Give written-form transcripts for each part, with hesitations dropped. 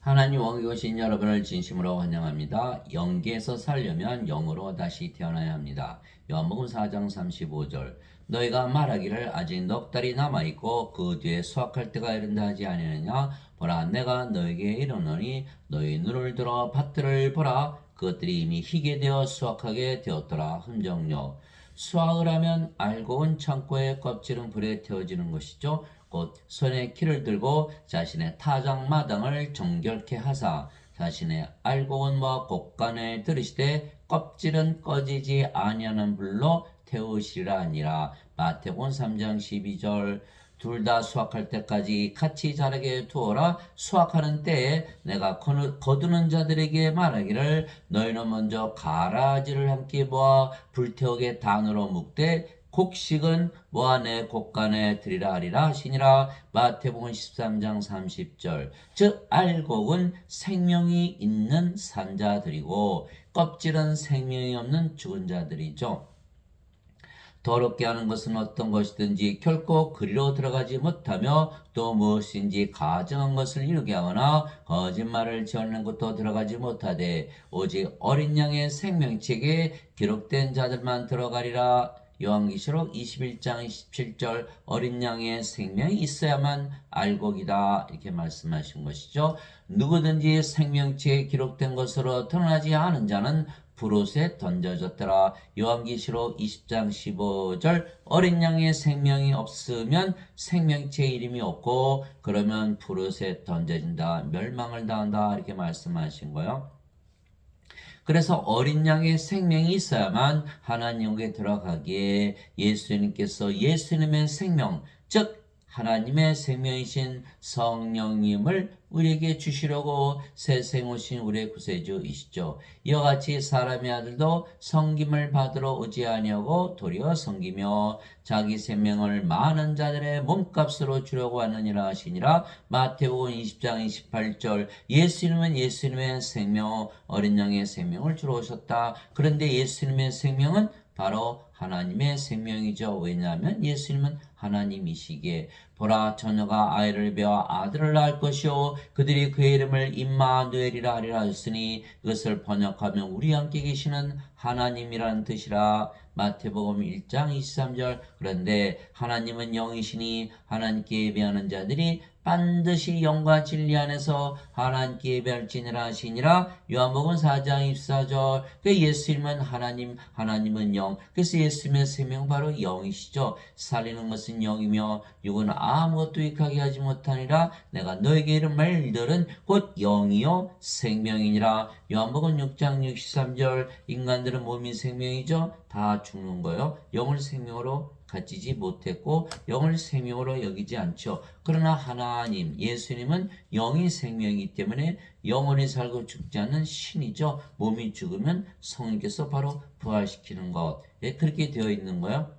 하나님 원기 오신 여러분을 진심으로 환영합니다. 영계에서 살려면 영으로 다시 태어나야 합니다. 요한복음 4장 35절 너희가 말하기를 아직 넉 달이 남아있고 그 뒤에 수확할 때가 이른다 하지 아니하느냐 보라 내가 너희에게 이르노니 너희 눈을 들어 밭들을 보라 그것들이 이미 희게 되어 수확하게 되었더라. 흠정요 수확을 하면 알고 온 창고의 껍질은 불에 태워지는 것이죠. 곧 손에 키를 들고 자신의 타작 마당을 정결케 하사 자신의 알고 온과 곡간에 들으시되 껍질은 꺼지지 아니하는 불로 태우시리라 하니라. 마태복음 3장 12절 둘 다 수확할 때까지 같이 자라게 두어라. 수확하는 때에 내가 거두는 자들에게 말하기를 너희는 먼저 가라지를 함께 모아 불태우게 단으로 묶되 곡식은 모아 내 곡간에 드리라 하리라 하시니라. 마태복음 13장 30절 즉 알곡은 생명이 있는 산자들이고 껍질은 생명이 없는 죽은 자들이죠. 더럽게 하는 것은 어떤 것이든지 결코 그리로 들어가지 못하며 또 무엇인지 가증한 것을 이루게 하거나 거짓말을 지어내는 것도 들어가지 못하되 오직 어린 양의 생명책에 기록된 자들만 들어가리라. 요한계시록 21장 27절 어린 양의 생명이 있어야만 알곡이다 이렇게 말씀하신 것이죠. 누구든지 생명책에 기록된 것으로 드러나지 않은 자는 불옷에 던져졌더라. 요한계시록 20장 15절 어린 양의 생명이 없으면 생명체의 이름이 없고 그러면 불옷에 던져진다. 멸망을 당한다 이렇게 말씀하신 거예요. 그래서 어린 양의 생명이 있어야만 하나님에게 들어가기에 예수님의 생명 즉 하나님의 생명이신 성령님을 우리에게 주시려고 새생 오신 우리의 구세주이시죠. 이와 같이 사람의 아들도 섬김을 받으러 오지 아니하고 도리어 섬기며 자기 생명을 많은 자들의 몸값으로 주려고 하느니라 하시니라. 마태복음 20장 28절 예수님의 생명 어린 양의 생명을 주러 오셨다. 그런데 예수님의 생명은 바로 하나님의 생명이죠. 왜냐하면 예수님은 하나님이시기에 보라 처녀가 아이를 배워 아들을 낳을 것이요 그들이 그의 이름을 임마누엘이라 하리라 하였으니 이것을 번역하면 우리 함께 계시는 하나님이라는 뜻이라. 마태복음 1장 23절 그런데 하나님은 영이시니 하나님께 예배하는 자들이 반드시 영과 진리 안에서 하나님께 예배할지니라 하시니라. 요한복음 4장 24절 예수님은 하나님은 영. 그래서 예수님의 생명 바로 영이시죠. 살리는 것은 영이며 육은 아무것도 익하게 하지 못하니라. 내가 너에게 이른 말들은 곧 영이요 생명이니라. 요한복음 6장 63절 인간들은 몸이 생명이죠. 다 죽는 거예요. 영을 생명으로 가지지 못했고 영을 생명으로 여기지 않죠. 그러나 하나님 예수님은 영이 생명이기 때문에 영원히 살고 죽지 않는 신이죠. 몸이 죽으면 성령께서 바로 부활시키는 것 그렇게 되어 있는 거예요.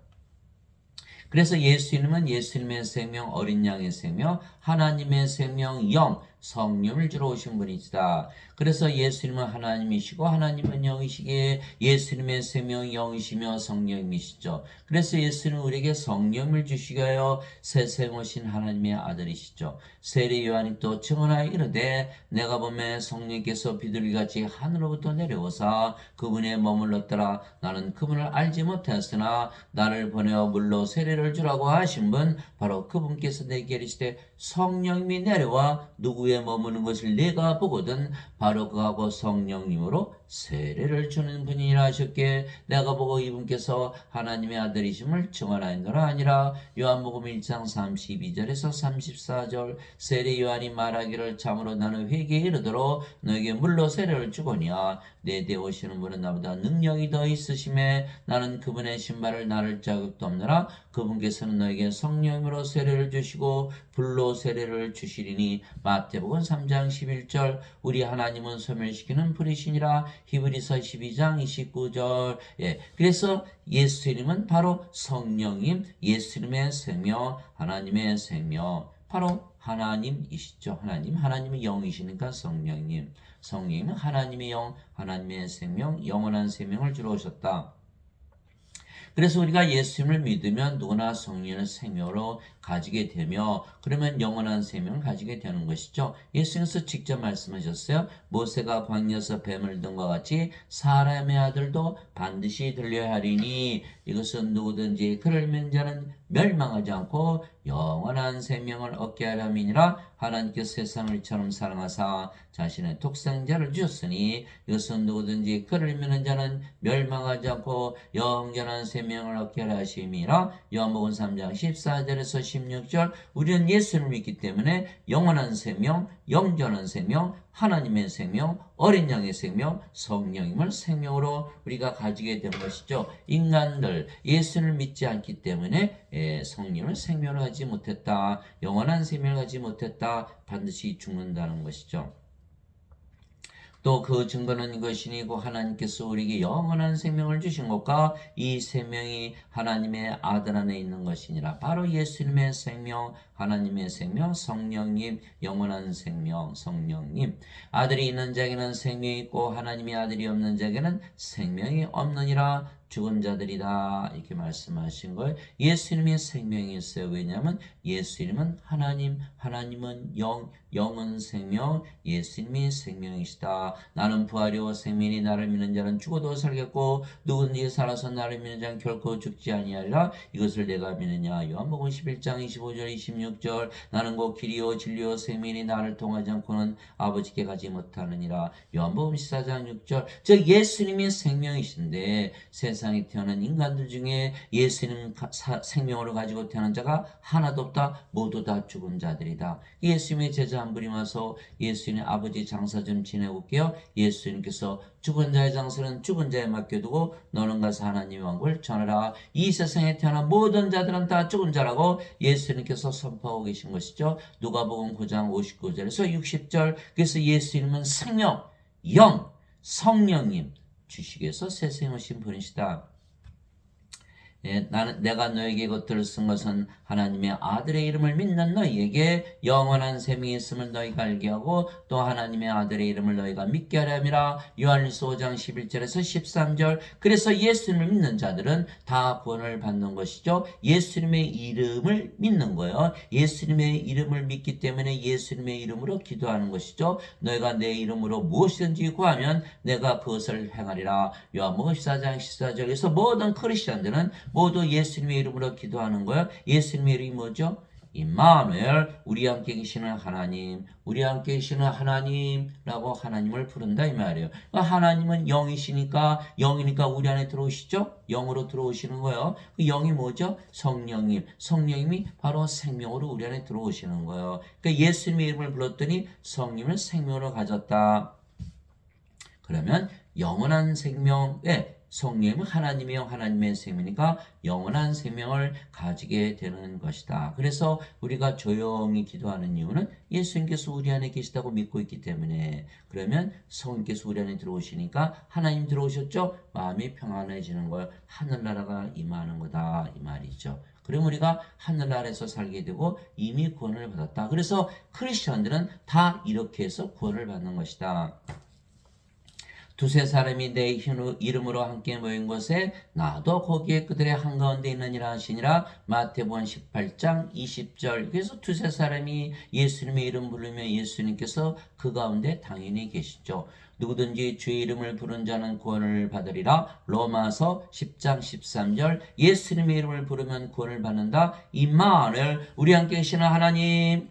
그래서 예수님은 예수님의 생명 어린 양의 생명 하나님의 생명 영 성령을 주러 오신 분이시다. 그래서 예수님은 하나님이시고 하나님은 영이시기에 예수님의 생명 영이시며 성령이시죠. 그래서 예수는 우리에게 성령을 주시게 하여 새생 오신 하나님의 아들이시죠. 세례 요한이 또 증언하여 이르되 내가 보매 성령께서 비둘기같이 하늘로부터 내려오사 그분에 머물렀더라. 나는 그분을 알지 못하였으나 나를 보내어 물로 세례를 주라고 하신 분 바로 그분께서 내게 이르시되 성령님이 내려와 누구에 머무는 것을 내가 보거든 바로 그하고 성령님으로 세례를 주는 분이라 하셨기에 내가 보고 이분께서 하나님의 아들이심을 증언하였노라 하니라. 요한복음 1장 32절에서 34절 세례 요한이 말하기를 참으로 나는 회개에 이르도록 너에게 물로 세례를 주거니와 내 뒤에 오시는 분은 나보다 능력이 더 있으심에 나는 그분의 신발을 나를 자격도 없느라. 그분께서는 너에게 성령으로 세례를 주시고 불로 세례를 주시리니. 마태복음 3장 11절 우리 하나님은 소멸시키는 불이시니라. 히브리서 12장 29절 그래서 예수님은 바로 성령님 예수님의 생명 하나님의 생명 바로 하나님이시죠. 하나님은 영이시니까 성령님은 하나님의 영 하나님의 생명 영원한 생명을 주러 오셨다. 그래서 우리가 예수님을 믿으면 누구나 성령의 생명으로 가지게 되며 그러면 영원한 생명을 가지게 되는 것이죠. 예수님께서 직접 말씀하셨어요. 모세가 광야에서 뱀을 든 것 같이 사람의 아들도 반드시 들려야 하리니 이것은 누구든지 그를 믿는 자는 멸망하지 않고 영원한 생명을 얻게 하려 함이니라. 하나님께서 세상을 이처럼 사랑하사 자신의 독생자를 주셨으니 이것은 누구든지 그를 믿는 자는 멸망하지 않고 영원한 생명을 얻게 하려 하심이라. 요한복음 3장 14절에서 16절 우리는 예수를 믿기 때문에 영원한 생명, 영전한 생명, 하나님의 생명, 어린 양의 생명, 성령님을 생명으로 우리가 가지게 된 것이죠. 인간들 예수를 믿지 않기 때문에 성령을 생명을 가지 못했다. 영원한 생명을 가지 못했다. 반드시 죽는다는 것이죠. 또 그 증거는 이것이니고 하나님께서 우리에게 영원한 생명을 주신 것과 이 생명이 하나님의 아들 안에 있는 것이니라. 바로 예수님의 생명, 하나님의 생명, 성령님, 영원한 생명, 성령님. 아들이 있는 자에게는 생명이 있고 하나님의 아들이 없는 자에게는 생명이 없느니라. 죽은 자들이다 이렇게 말씀하신 거예요. 예수님의 생명이 있어요. 왜냐하면 예수님은 하나님, 하나님은 영, 영은 생명, 예수님이 생명이시다. 나는 부활이요 생명이 나를 믿는 자는 죽어도 살겠고 누구든지 살아서 나를 믿는 자는 결코 죽지 아니하리라. 이것을 내가 믿느냐. 요한복음 11장 25절 26절 나는 곧 길이요 진리요 생명이 나를 통하지 않고는 아버지께 가지 못하느니라. 요한복음 14장 6절 즉 예수님이 생명이신데 세상에 태어난 인간들 중에 예수님 생명으로 가지고 태어난 자가 하나도 없다. 모두 다 죽은 자들이다. 예수님의 제자 한 분이 와서 예수님 아버지 장사 좀 지내고 올게요. 예수님께서 죽은 자의 장사는 죽은 자에 맡겨두고 너는 가서 하나님의 왕국을 전하라. 이 세상에 태어난 모든 자들은 다 죽은 자라고 예수님께서 선포하고 계신 것이죠. 누가복음 9장 59절에서 60절 그래서 예수님은 생명, 영, 성령님 주시기 위해서 세상에 오신 분이시다. 내가 너에게 이것들을 쓴 것은 하나님의 아들의 이름을 믿는 너희에게 영원한 생명이 있음을 너희가 알게 하고 또 하나님의 아들의 이름을 너희가 믿게 하려 함이라. 요한일서 5장 11절에서 13절 그래서 예수님을 믿는 자들은 다 구원을 받는 것이죠. 예수님의 이름을 믿는 거예요. 예수님의 이름을 믿기 때문에 예수님의 이름으로 기도하는 것이죠. 너희가 내 이름으로 무엇이든지 구하면 내가 그것을 행하리라. 요한복음 14장 14절에서 모든 크리스천들은 모두 예수님의 이름으로 기도하는 거예요. 예수님의 이름이 뭐죠? 임마누엘, 우리 함께 계시는 하나님, 우리 함께 계시는 하나님라고 하나님을 부른다 이 말이에요. 하나님은 영이시니까 영이니까 우리 안에 들어오시죠? 영으로 들어오시는 거예요. 그 영이 뭐죠? 성령님, 성령님이 바로 생명으로 우리 안에 들어오시는 거예요. 그러니까 예수님의 이름을 불렀더니 성령을 생명으로 가졌다. 그러면 영원한 생명에 성령님은 하나님의 영, 하나님의 생명이니까 영원한 생명을 가지게 되는 것이다. 그래서 우리가 조용히 기도하는 이유는 예수님께서 우리 안에 계시다고 믿고 있기 때문에 그러면 성령께서 우리 안에 들어오시니까 하나님 들어오셨죠? 마음이 평안해지는 걸 하늘나라가 임하는 거다 이 말이죠. 그럼 우리가 하늘나라에서 살게 되고 이미 구원을 받았다. 그래서 크리스천들은 다 이렇게 해서 구원을 받는 것이다. 두세 사람이 내 이름으로 함께 모인 곳에 나도 거기에 그들의 한가운데 있느니라 하시니라. 마태복음 18장 20절 그래서 두세 사람이 예수님의 이름 부르면 예수님께서 그 가운데 당연히 계시죠. 누구든지 주의 이름을 부른 자는 구원을 받으리라. 로마서 10장 13절 예수님의 이름을 부르면 구원을 받는다. 임마누엘 우리 함께 계시는 하나님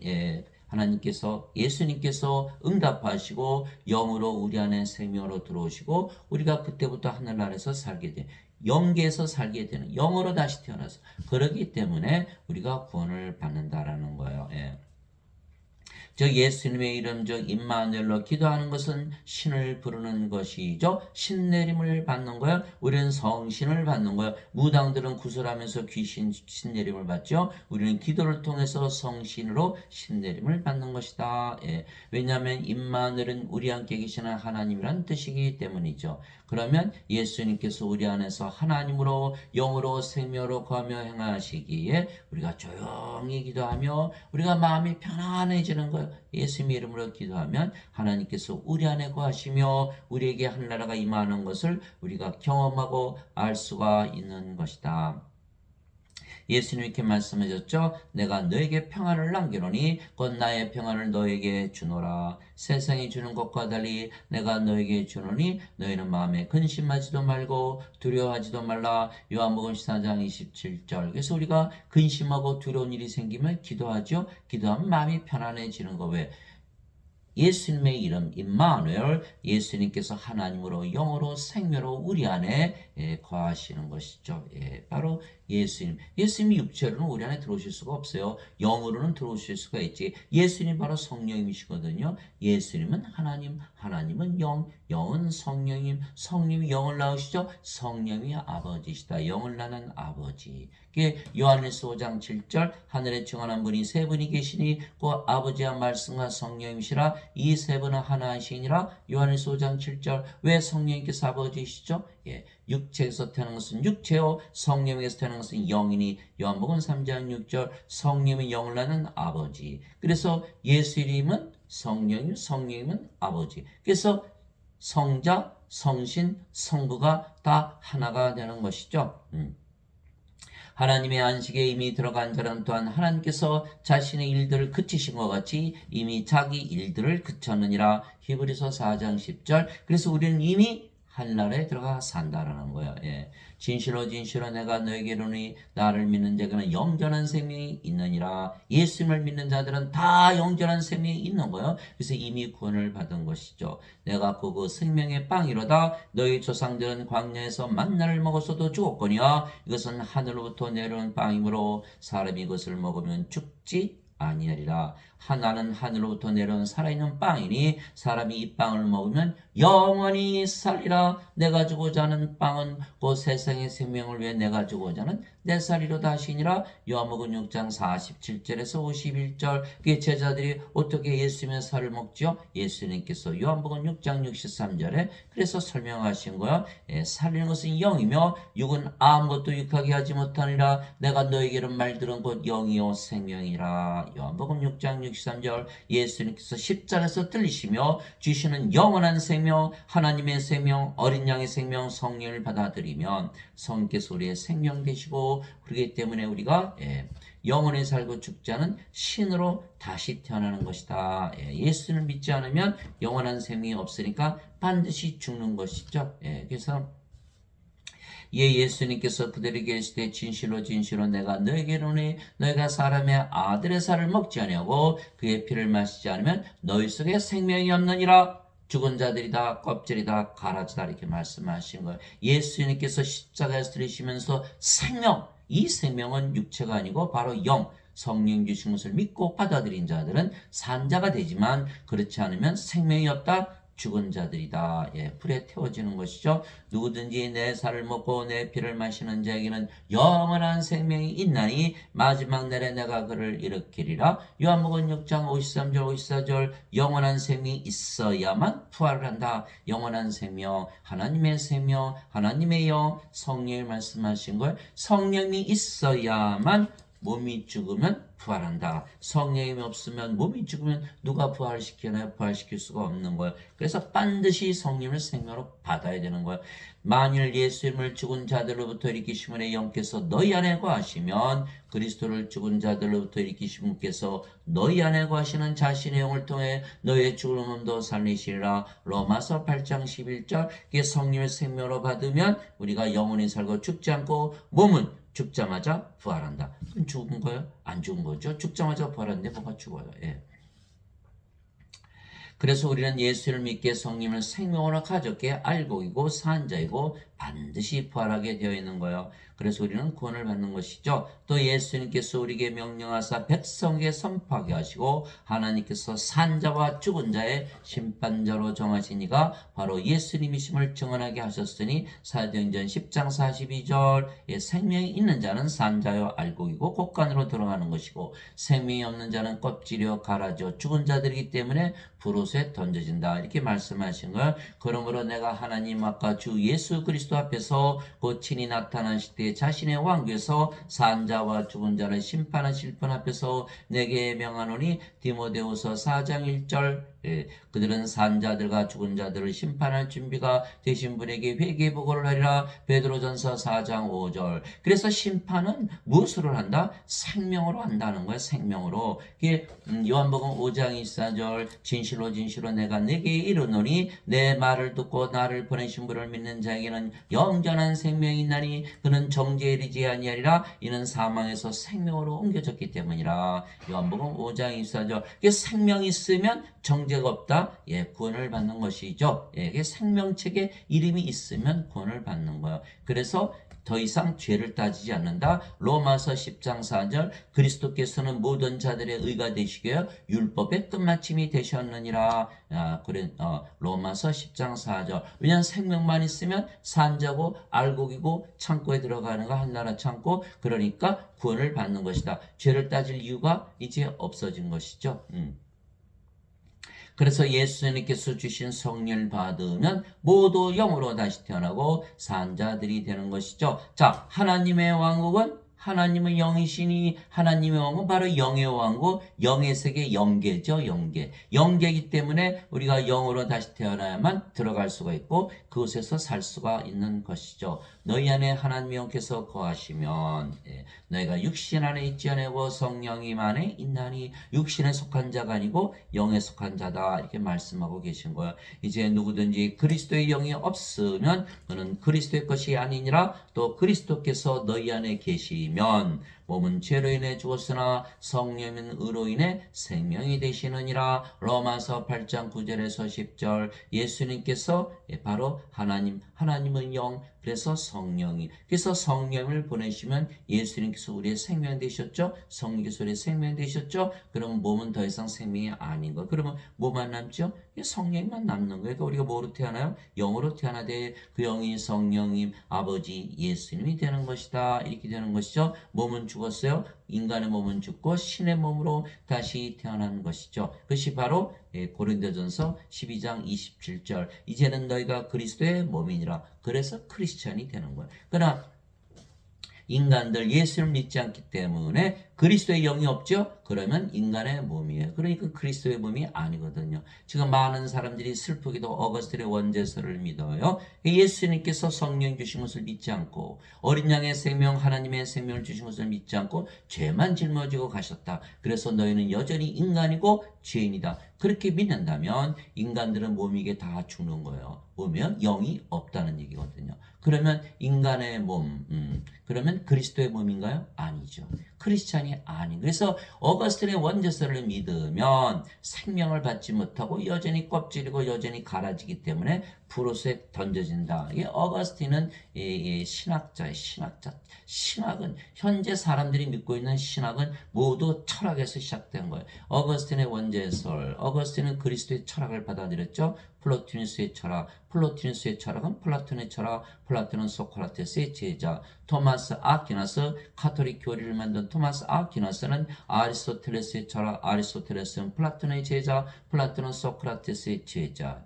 하나님께서 예수님께서 응답하시고 영으로 우리 안에 생명으로 들어오시고 우리가 그때부터 하늘나라에서 살게 돼 영계에서 살게 되는 영으로 다시 태어나서 그러기 때문에 우리가 구원을 받는다라는 거예요. 즉 예수님의 이름 즉 임마누엘로 기도하는 것은 신을 부르는 것이죠. 신내림을 받는 거예요. 우리는 성신을 받는 거예요. 무당들은 구슬하면서 귀신 신내림을 받죠. 우리는 기도를 통해서 성신으로 신내림을 받는 것이다. 왜냐하면 임마누엘은 우리 함께 계시는 하나님이란 뜻이기 때문이죠. 그러면 예수님께서 우리 안에서 하나님으로 영으로 생명으로 거하며 행하시기에 우리가 조용히 기도하며 우리가 마음이 편안해지는 거예요. 예수님의 이름으로 기도하면 하나님께서 우리 안에 거하시며 우리에게 하늘나라가 임하는 것을 우리가 경험하고 알 수가 있는 것이다. 예수님이 이렇게 말씀하셨죠. 내가 너에게 평안을 남기노니 곧 나의 평안을 너에게 주노라. 세상이 주는 것과 달리 내가 너에게 주노니 너희는 마음에 근심하지도 말고 두려워하지도 말라. 요한복음 14장 27절. 그래서 우리가 근심하고 두려운 일이 생기면 기도하죠. 기도하면 마음이 편안해지는 거. 왜? 예수님의 이름 임마누엘, 예수님께서 하나님으로 영으로 생명으로 우리 안에 거하시는 것이죠. 바로 예수님이 육체로는 우리 안에 들어오실 수가 없어요. 영으로는 들어오실 수가 있지. 예수님 바로 성령님이시거든요. 예수님은 하나님, 하나님은 영, 영은 성령님, 성령이 영을 낳으시죠. 성령이 아버지시다. 영을 낳는 아버지. 요한일서 5장 7절 하늘에 청하는 분이 세 분이 계시니 그 아버지와 말씀과 성령님이시라. 이 세 분은 하나이시니라. 요한일서 5장 7절. 왜 성령님께서 아버지시죠? 육체에서 태어난 것은 육체요, 성령에서 태어난 것은 영이니. 요한복음 3장 6절. 성령이 영을 낳는 아버지. 그래서 예수 이름은 성령님, 성령님은 아버지. 그래서 성자, 성신, 성부가 다 하나가 되는 것이죠. 하나님의 안식에 이미 들어간 자는 또한 하나님께서 자신의 일들을 그치신 것 같이 이미 자기 일들을 그쳤느니라. 히브리서 4장 10절. 그래서 우리는 이미 하늘나라에 들어가 산다라는 거예요. 진실로 진실로 내가 너에게 이르노니 나를 믿는 자에게는 영전한 생명이 있느니라. 예수님을 믿는 자들은 다 영전한 생명이 있는 거예요. 그래서 이미 구원을 받은 것이죠. 내가 그 생명의 빵이로다. 너희 조상들은 광야에서 만나를 먹었어도 죽었거니와 이것은 하늘로부터 내려온 빵이므로 사람이 이것을 먹으면 죽지 아니하리라. 나는 하늘로부터 내려온 살아있는 빵이니 사람이 이 빵을 먹으면 영원히 살리라. 내가 주고자 하는 빵은 그 세상의 생명을 위해 내가 주고자 하는 내 살이로다 하시니라. 요한복음 6장 47절에서 51절. 그 제자들이 어떻게 예수님의 살을 먹죠? 예수님께서 요한복음 6장 63절에 그래서 설명하신 거야. 살리는 것은 영이며 육은 아무것도 육하게 하지 못하니라. 내가 너에게는 말 들은 곧 영이요 생명이라. 요한복음 6장 63절. 예수님께서 십자가에서 들리시며 주시는 영원한 생명, 하나님의 생명, 어린 양의 생명, 성령을 받아들이면 성령께서 우리의 생명 되시고, 그렇기 때문에 우리가 영원히 살고 죽지 않은 신으로 다시 태어나는 것이다. 예수를 믿지 않으면 영원한 생명이 없으니까 반드시 죽는 것이죠. 그래서 예수님께서 그들에게 이르시되 진실로 진실로 내가 너에게 이르노니 너희가 사람의 아들의 살을 먹지 아니하고 그의 피를 마시지 않으면 너희 속에 생명이 없느니라. 죽은 자들이다, 껍질이다, 가라지다, 이렇게 말씀하신 거예요. 예수님께서 십자가에서 들으시면서 생명, 이 생명은 육체가 아니고 바로 영, 성령 주신 것을 믿고 받아들인 자들은 산자가 되지만 그렇지 않으면 생명이 없다, 죽은 자들이다. 불에 태워지는 것이죠. 누구든지 내 살을 먹고 내 피를 마시는 자에게는 영원한 생명이 있나니 마지막 날에 내가 그를 일으키리라. 요한복음 6장 53절 54절. 영원한 생명이 있어야만 부활을 한다. 영원한 생명, 하나님의 생명, 하나님의 영, 성령이 말씀하신 걸 성령이 있어야만 몸이 죽으면 부활한다. 성령이 없으면 몸이 죽으면 누가 부활시키나요? 부활시킬 수가 없는 거예요. 그래서 반드시 성령을 생명으로 받아야 되는 거예요. 만일 예수님을 죽은 자들로부터 일으키심을 영께서 너희 안에 거하시면 그리스도를 죽은 자들로부터 일으키신 분께서 너희 안에 거하시는 자신의 영을 통해 너희의 죽은 몸도 살리시리라. 로마서 8장 11절. 성령을 생명으로 받으면 우리가 영원히 살고 죽지 않고 몸은 죽자마자 부활한다. 그럼 죽은 거예요? 안 죽은 거죠? 죽자마자 부활하는데 뭐가 죽어요? 그래서 우리는 예수를 믿게 성령을 생명으로 가졌게 알고이고 산 자이고 반드시 부활하게 되어 있는 거예요. 그래서 우리는 구원을 받는 것이죠. 또 예수님께서 우리에게 명령하사 백성에게 선포하게 하시고 하나님께서 산자와 죽은 자의 심판자로 정하신 이가 바로 예수님이심을 증언하게 하셨으니 사도행전 10장 42절. 생명이 있는 자는 산자요 알고이고 곳간으로 들어가는 것이고 생명이 없는 자는 껍질이요 가라지요 죽은 자들이기 때문에 불옷에 던져진다. 이렇게 말씀하신 거예요. 그러므로 내가 하나님 아까 주 예수 그리스도 앞에서 곧 친히 나타나실 때 그리스도의 자신의 왕국에서 산 자와 죽은 자를 심판하실 분 앞에서 내게 명하노니 디모데후서 4장 1절. 그들은 산 자들과 죽은 자들을 심판할 준비가 되신 분에게 회개 보고를 하리라. 베드로전서 4장 5절. 그래서 심판은 무엇으로 한다? 생명으로 한다는 거예요. 생명으로. 요한복음 5장 24절. 진실로 진실로 내가 네게 이르노니 내 말을 듣고 나를 보내신 분을 믿는 자에게는 영전한 생명이 있나니 그는 정죄에 이르지 아니하리라. 이는 사망에서 생명으로 옮겨졌기 때문이라. 요한복음 5장 24절. 생명이 있으면 정죄가 없다. 구원을 받는 것이죠. 생명책에 이름이 있으면 구원을 받는 거예요. 그래서 더 이상 죄를 따지지 않는다. 로마서 10장 4절. 그리스도께서는 모든 자들의 의가 되시게 율법의 끝마침이 되셨느니라. 로마서 10장 4절. 왜냐하면 생명만 있으면 산자고 알곡이고 창고에 들어가는 거 한나라 창고. 그러니까 구원을 받는 것이다. 죄를 따질 이유가 이제 없어진 것이죠. 그래서 예수님께서 주신 성령을 받으면 모두 영으로 다시 태어나고 산자들이 되는 것이죠. 자, 하나님의 왕국은 하나님은 영이시니 하나님의 왕은 바로 영의 왕국, 영의 세계, 영계죠. 영계. 영계이기 때문에 우리가 영으로 다시 태어나야만 들어갈 수가 있고 그곳에서 살 수가 있는 것이죠. 너희 안에 하나님의 영께서 거하시면 너희가 육신 안에 있지 아니고 성령님 안에 있나니 육신에 속한 자가 아니고 영에 속한 자다 이렇게 말씀하고 계신 거예요. 이제 누구든지 그리스도의 영이 없으면 그는 그리스도의 것이 아니니라. 또 그리스도께서 너희 안에 계시면 몸은 죄로 인해 죽었으나 성령은 의로 인해 생명이 되시느니라. 로마서 8장 9절에서 10절. 예수님께서 바로 하나님은 영, 그래서 성령을 보내시면 예수님께서 우리의 생명 되셨죠. 성령께서 우리의 생명 되셨죠. 그럼 몸은 더 이상 생명이 아닌 거. 그러면 뭐만 남죠? 성령만 남는 거예요. 그러니까 우리가 뭐로 태어나요? 영으로 태어나되 그 영이 성령님, 아버지, 예수님이 되는 것이다. 이렇게 되는 것이죠. 몸은 죽었어요. 인간의 몸은 죽고 신의 몸으로 다시 태어난 것이죠. 그것이 바로 고린도전서 12장 27절. 이제는 너희가 그리스도의 몸이니라. 그래서 크리스찬이 되는 거예요. 그러나 인간들 예수를 믿지 않기 때문에 그리스도의 영이 없죠? 그러면 인간의 몸이에요. 그러니까 그리스도의 몸이 아니거든요. 지금 많은 사람들이 슬프게도 어거스틴의 원죄서를 믿어요. 예수님께서 성령 주신 것을 믿지 않고 어린 양의 생명 하나님의 생명을 주신 것을 믿지 않고 죄만 짊어지고 가셨다. 그래서 너희는 여전히 인간이고 죄인이다. 그렇게 믿는다면 인간들은 몸이게 다 죽는 거예요. 보면 영이 없다는 얘기거든요. 그러면 인간의 몸, 그러면 그리스도의 몸인가요? 아니죠. 크리스찬이 아닌. 그래서 어거스틴의 원죄서를 믿으면 생명을 받지 못하고 여전히 껍질이고 여전히 갈아지기 때문에 불옷에 던져진다. 이 어거스틴은 신학자의 신학자. 신학은 현재 사람들이 믿고 있는 신학은 모두 철학에서 시작된 거예요. 어거스틴의 원죄설. 어거스틴은 그리스도의 철학을 받아들였죠. 플로티누스의 철학. 플로티누스의 철학은 플라톤의 철학. 플라톤은 소크라테스의 제자. 토마스 아퀴나스, 카톨릭 교리를 만든 토마스 아퀴나스는 아리스토텔레스의 철학. 아리스토텔레스는 플라톤의 제자. 플라톤은 소크라테스의 제자.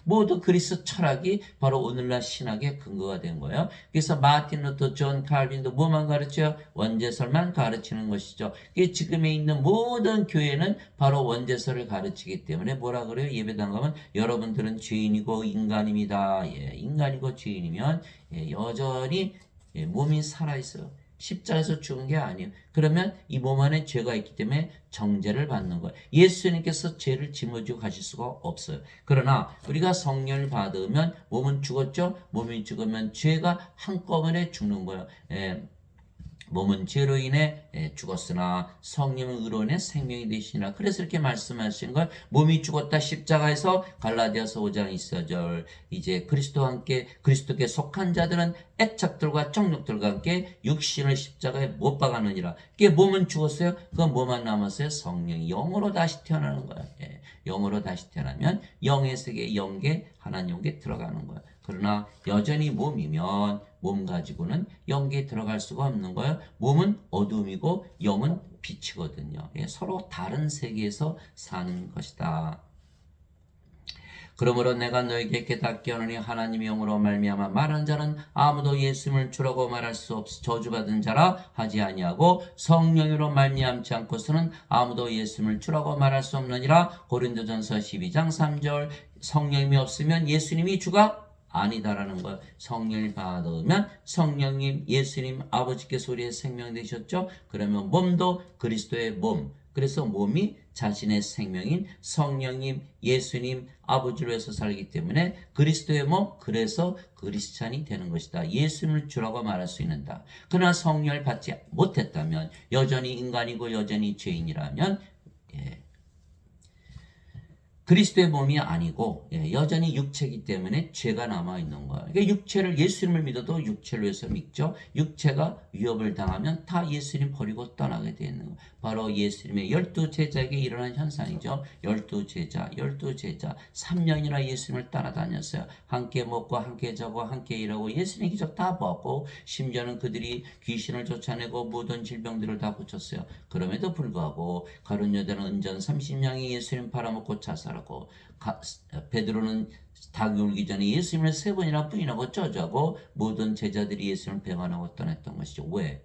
모두 그리스 철학이 바로 오늘날 신학의 근거가 된 거예요. 그래서 마틴 루터, 존 칼빈도 뭐만 가르쳐요? 원죄설만 가르치는 것이죠. 지금에 있는 모든 교회는 바로 원죄설을 가르치기 때문에 뭐라 그래요? 예배당 가면 여러분들은 죄인이고 인간입니다. 인간이고 죄인이면 여전히 몸이 살아있어요. 십자가에서 죽은 게 아니에요. 그러면 이 몸 안에 죄가 있기 때문에 정죄를 받는 거예요. 예수님께서 죄를 짊어지고 가실 수가 없어요. 그러나 우리가 성령을 받으면 몸은 죽었죠. 몸이 죽으면 죄가 한꺼번에 죽는 거예요. 몸은 죄로 인해 죽었으나 성령은 의로 인해 생명이 되시니라. 그래서 이렇게 말씀하신 걸 몸이 죽었다 십자가에서 갈라디아서 5장 24절. 이제 그리스도와 함께 그리스도께 속한 자들은 애착들과 정욕들과 함께 육신을 십자가에 못 박았느니라. 이게 몸은 죽었어요. 그건 뭐만 남았어요? 성령이 영으로 다시 태어나는 거예요. 영으로 다시 태어나면 영의 세계, 영계, 하나님께 들어가는 거예요. 그러나 여전히 몸이면 몸 가지고는 영계에 들어갈 수가 없는 거예요. 몸은 어둠이고 영은 빛이거든요. 서로 다른 세계에서 사는 것이다. 그러므로 내가 너에게 깨닫게 하노니 하나님의 영으로 말미암아 말한 자는 아무도 예수님을 주라고 말할 수 없어 저주받은 자라 하지 아니하고 성령으로 말미암지 않고서는 아무도 예수님을 주라고 말할 수 없느니라. 고린도전서 12장 3절. 성령님이 없으면 예수님이 주가 아니다라는 걸. 성령을 받으면 성령님, 예수님, 아버지께서 우리의 생명 되셨죠. 그러면 몸도 그리스도의 몸. 그래서 몸이 자신의 생명인 성령님, 예수님, 아버지로 해서 살기 때문에 그리스도의 몸, 그래서 그리스찬이 되는 것이다. 예수님을 주라고 말할 수 있는다. 그러나 성령을 받지 못했다면, 여전히 인간이고 여전히 죄인이라면 그리스도의 몸이 아니고 여전히 육체이기 때문에 죄가 남아있는 거예요. 그러니까 육체를, 예수님을 믿어도 육체를 위해서 믿죠. 육체가 위협을 당하면 다 예수님 버리고 떠나게 되는 거예요. 바로 예수님의 12제자에게 일어난 현상이죠. 12제자 3년이나 예수님을 따라다녔어요. 함께 먹고 함께 자고 함께 일하고 예수님의 기적 다 보았고, 심지어는 그들이 귀신을 쫓아내고 모든 질병들을 다 고쳤어요. 그럼에도 불구하고 가룟 유다는 은전 30명이 예수님 팔아먹고 자살하고, 베드로는 닭이 울기 전에 예수님을 3번이나 부인하고 저주하고, 모든 제자들이 예수님을 배반하고 떠났던 것이죠. 왜?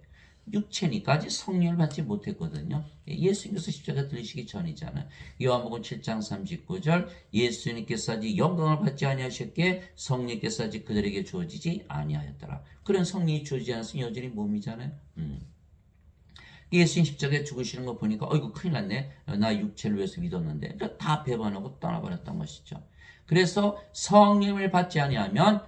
육체니까 아직 성령을 받지 못했거든요. 예수님께서 십자가 들리시기 전이잖아요. 요한복음 7장 39절. 예수님께서 아직 영광을 받지 아니하셨기에 성령께서 아직 그들에게 주어지지 아니하였더라. 그런 성령이 주어지지 않았으면 여전히 몸이잖아요. 예수님 십자가에 죽으시는 거 보니까 이거 큰일 났네. 나 육체를 위해서 믿었는데. 그러니까 다 배반하고 떠나버렸던 것이죠. 그래서 성령을 받지 아니하면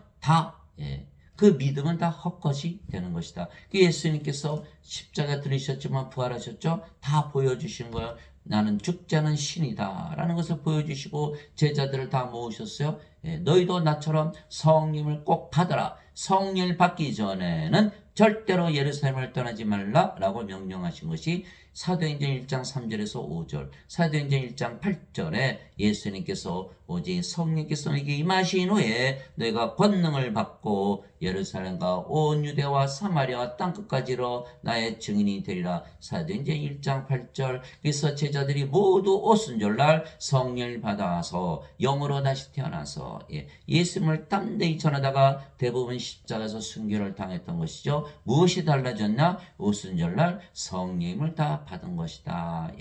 그 믿음은 다 헛것이 되는 것이다. 예수님께서 십자가 들으셨지만 부활하셨죠. 다 보여주시는 거예요. 나는 죽지 않은 신이다 라는 것을 보여주시고 제자들을 다 모으셨어요. 너희도 나처럼 성령을 꼭 받아라. 성령을 받기 전에는 절대로 예루살렘을 떠나지 말라 라고 명령하신 것이 사도행전 1장 3절에서 5절, 사도행전 1장 8절에 예수님께서 오직 성령께서 너에게 임하신 후에 너희가 권능을 받고 예루살렘과 온 유대와 사마리아와 땅끝까지로 나의 증인이 되리라. 사도행전 1장 8절. 그래서 제자들이 모두 오순절날 성령을 받아서 영으로 다시 태어나서 예수님을 담대히 전하다가 대부분 십자가에서 순교를 당했던 것이죠. 무엇이 달라졌나? 오순절날 성령을 다 받은 것이다.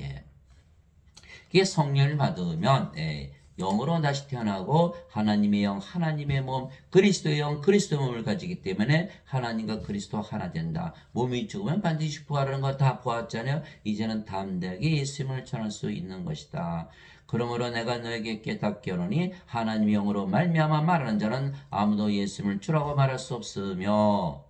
이게 성령을 받으면 영으로 다시 태어나고 하나님의 영, 하나님의 몸, 그리스도의 영, 그리스도의 몸을 가지기 때문에 하나님과 그리스도 하나 된다. 몸이 죽으면 반드시 부활하는 거 다 보았잖아요. 이제는 담대하게 예수님을 전할 수 있는 것이다. 그러므로 내가 너에게 깨닫게 하노니 하나님의 영으로 말미암아 말하는 자는 아무도 예수님을 주라고 말할 수 없으며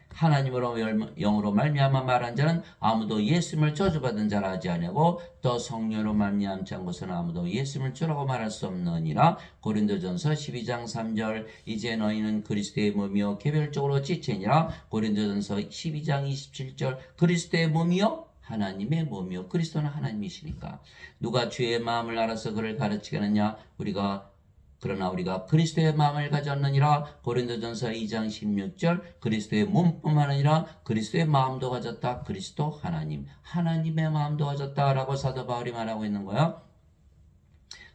하나님으로 영으로 말미암아 말한 자는 아무도 예수님을 저주받은 자라 하지 아니하고 또 성령으로 말미암지 않고서는 아무도 예수님을 주라고 말할 수 없느니라. 고린도전서 12장 3절. 이제 너희는 그리스도의 몸이요 개별적으로 지체니라. 고린도전서 12장 27절. 그리스도의 몸이요 하나님의 몸이요. 그리스도는 하나님이시니까 누가 주의 마음을 알아서 그를 가르치겠느냐. 그러나 우리가 그리스도의 마음을 가졌느니라. 고린도전서 2장 16절. 그리스도의 몸뿐만 아니라 그리스도의 마음도 가졌다. 그리스도 하나님, 하나님의 마음도 가졌다라고 사도 바울이 말하고 있는 거야.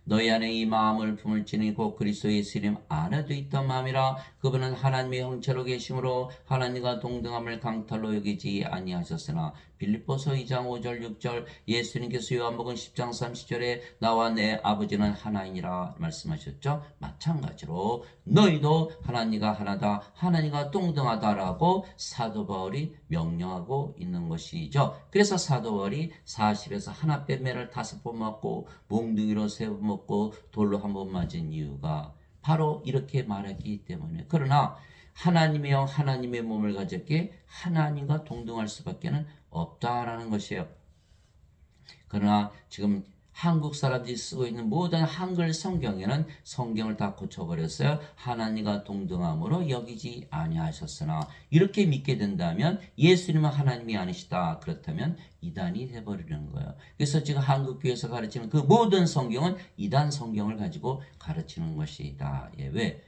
너희 안에 이 마음을 품을지니 곧 그리스도 예수님 안에도 있던 마음이라. 그분은 하나님의 형체로 계심으로 하나님과 동등함을 강탈로 여기지 아니하셨으나. 빌립보서 2장 5절 6절. 예수님께서 요한복음 10장 30절에 나와 내 아버지는 하나이니라 말씀하셨죠. 마찬가지로 너희도 하나님과 하나다, 하나님과 동등하다라고 사도 바울이 명령하고 있는 것이죠. 그래서 사도 바울이 40에서 하나 뺀 매를 5번 맞고 몽둥이로 3번 먹고 돌로 1번 맞은 이유가 바로 이렇게 말했기 때문에. 그러나 하나님의 영, 하나님의 몸을 가졌기에 하나님과 동등할 수밖에 없다라는 것이에요. 그러나 지금 한국 사람들이 쓰고 있는 모든 한글 성경에는 성경을 다 고쳐버렸어요. 하나님과 동등함으로 여기지 아니하셨으나. 이렇게 믿게 된다면 예수님은 하나님이 아니시다. 그렇다면 이단이 돼버리는 거예요. 그래서 지금 한국교회에서 가르치는 그 모든 성경은 이단 성경을 가지고 가르치는 것이다. 왜?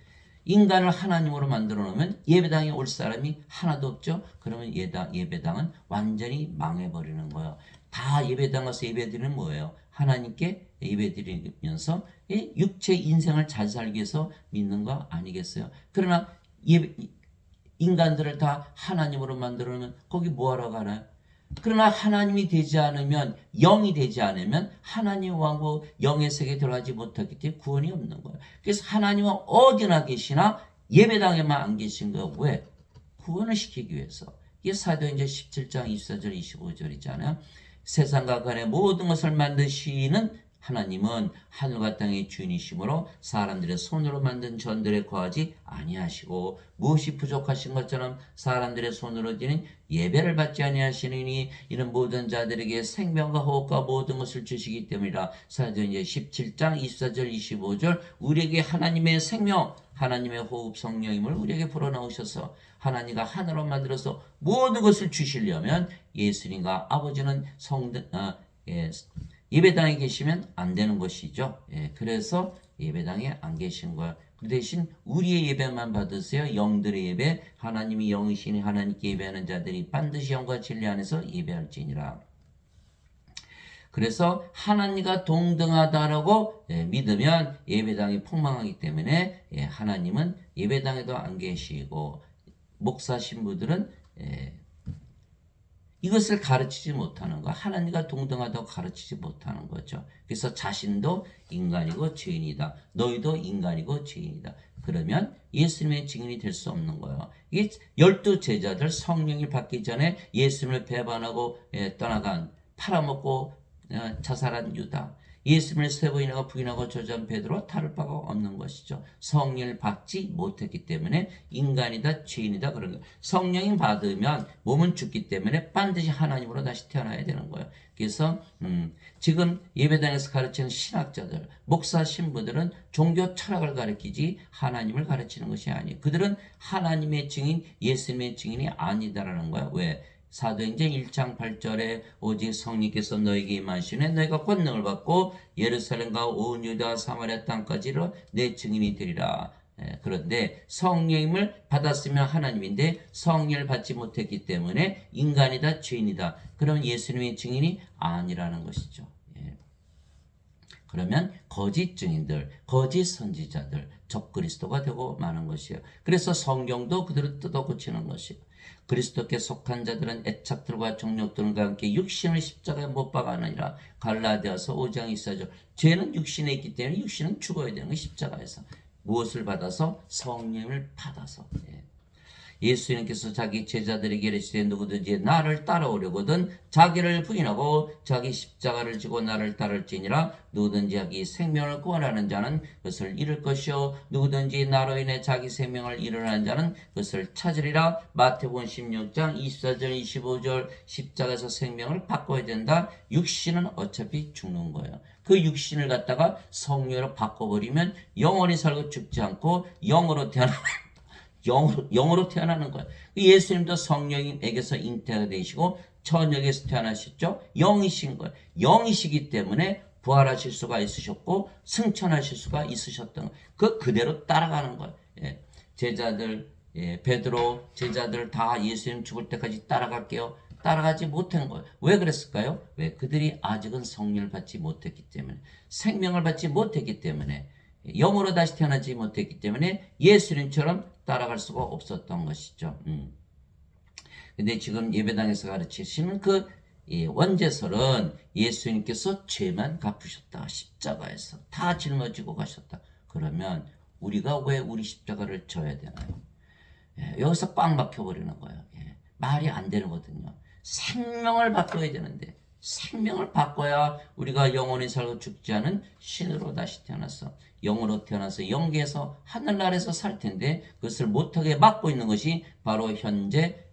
인간을 하나님으로 만들어 놓으면 예배당에 올 사람이 하나도 없죠. 그러면 예배당은 완전히 망해버리는 거예요. 다 예배당 가서 예배드리는 뭐예요? 하나님께 예배드리면서 이 육체 인생을 잘 살기 위해서 믿는 거 아니겠어요? 그러나 인간들을 다 하나님으로 만들어 놓으면 거기 뭐하러 가나요? 그러나 하나님이 되지 않으면, 영이 되지 않으면 하나님 왕국 영의 세계에 들어가지 못하기 때문에 구원이 없는 거예요. 그래서 하나님은 어디나 계시나 예배당에만 안 계신 거예요. 왜? 구원을 시키기 위해서. 이게 사도행전 17장 24절 25절이잖아요. 세상과 간의 모든 것을 만드시는 하나님은 하늘과 땅의 주인이시므로 사람들의 손으로 만든 전들에 거하지 아니하시고, 무엇이 부족하신 것처럼 사람들의 손으로 지는 예배를 받지 아니하시느니 이는 모든 자들에게 생명과 호흡과 모든 것을 주시기 때문이라. 사도행전 17장 24절 25절 우리에게 하나님의 생명, 하나님의 호흡 성령임을 우리에게 불어넣으셔서 하나님과 하나로 만들어서 모든 것을 주시려면 예수님과 아버지는 예배당에 계시면 안 되는 것이죠. 그래서 예배당에 안 계신 거야. 그 대신 우리의 예배만 받으세요. 영들의 예배, 하나님이 영이시니 하나님께 예배하는 자들이 반드시 영과 진리 안에서 예배할지니라. 그래서 하나님과 동등하다라고 믿으면 예배당이 폭망하기 때문에 하나님은 예배당에도 안 계시고, 목사 신부들은 이것을 가르치지 못하는 거, 하나님과 동등하다고 가르치지 못하는 거죠. 그래서 자신도 인간이고 죄인이다. 너희도 인간이고 죄인이다. 그러면 예수님의 증인이 될 수 없는 거예요. 이 12 제자들 성령이 받기 전에 예수님을 배반하고 떠나간, 팔아먹고 자살한 유다, 예수님을 세 번이나 부인하고 저주한 베드로 다를 바가 없는 것이죠. 성령을 받지 못했기 때문에 인간이다, 죄인이다 그런 거예요. 성령이 받으면 몸은 죽기 때문에 반드시 하나님으로 다시 태어나야 되는 거예요. 그래서 지금 예배당에서 가르치는 신학자들, 목사 신부들은 종교 철학을 가르치지 하나님을 가르치는 것이 아니에요. 그들은 하나님의 증인, 예수님의 증인이 아니다라는 거예요. 왜? 사도행전 1장 8절에 오직 성령께서 너에게 임하시네 너희가 권능을 받고 예루살렘과 온 유다 사마리아 땅까지로 내 증인이 되리라. 그런데 성령을 받았으면 하나님인데 성령을 받지 못했기 때문에 인간이다, 죄인이다. 그럼 예수님의 증인이 아니라는 것이죠. 그러면 거짓 증인들, 거짓 선지자들, 적그리스도가 되고 마는 것이에요. 그래서 성경도 그들을 뜯어 고치는 것이에요. 그리스도께 속한 자들은 애착들과 정욕들과 함께 육신을 십자가에 못 박아느니라. 갈라디아서 5장 24절. 죄는 육신에 있기 때문에 육신은 죽어야 되는 거예요. 십자가에서. 무엇을 받아서? 성령을 받아서. 예수님께서 자기 제자들에게 이르시되 누구든지 나를 따라오려거든 자기를 부인하고 자기 십자가를 지고 나를 따를지니라. 누구든지 자기 생명을 구원하는 자는 그것을 잃을 것이요 누구든지 나로 인해 자기 생명을 잃어나는 자는 그것을 찾으리라. 마태복음 16장 24절 25절 십자가에서 생명을 바꿔야 된다. 육신은 어차피 죽는 거예요. 그 육신을 갖다가 성령으로 바꿔버리면 영원히 살고 죽지 않고 영으로 영으로 태어나는 거예요. 예수님도 성령에게서 잉태가 되시고 처녀에게서 태어나셨죠. 영이신 거예요. 영이시기 때문에 부활하실 수가 있으셨고 승천하실 수가 있으셨던 거예요. 그 그대로 따라가는 거예요. 제자들, 베드로 제자들 다 예수님 죽을 때까지 따라갈게요. 따라가지 못한 거예요. 왜 그랬을까요? 왜? 그들이 아직은 성령을 받지 못했기 때문에, 생명을 받지 못했기 때문에, 영으로 다시 태어나지 못했기 때문에 예수님처럼 따라갈 수가 없었던 것이죠. 근데 지금 예배당에서 가르치시는 그 원제설은 예수님께서 죄만 갚으셨다. 십자가에서 다 짊어지고 가셨다. 그러면 우리가 왜 우리 십자가를 져야 되나요? 여기서 꽉 막혀버리는 거예요. 말이 안 되는 거거든요. 생명을 바꿔야 되는데, 생명을 바꿔야 우리가 영원히 살고 죽지 않은 신으로 다시 태어났어. 영으로 태어나서 영계에서 하늘나라에서 살 텐데 그것을 못하게 막고 있는 것이 바로 현재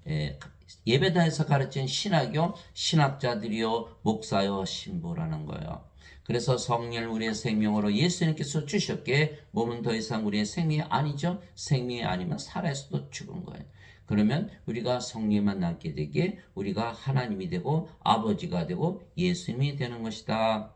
예배당에서 가르친 신학교 신학자들이요 목사요 신부라는 거예요. 그래서 성령을 우리의 생명으로 예수님께서 주셨기에 몸은 더 이상 우리의 생명이 아니죠. 생명이 아니면 살아있어도 죽은 거예요. 그러면 우리가 성령만 남게 되기에 우리가 하나님이 되고 아버지가 되고 예수님이 되는 것이다.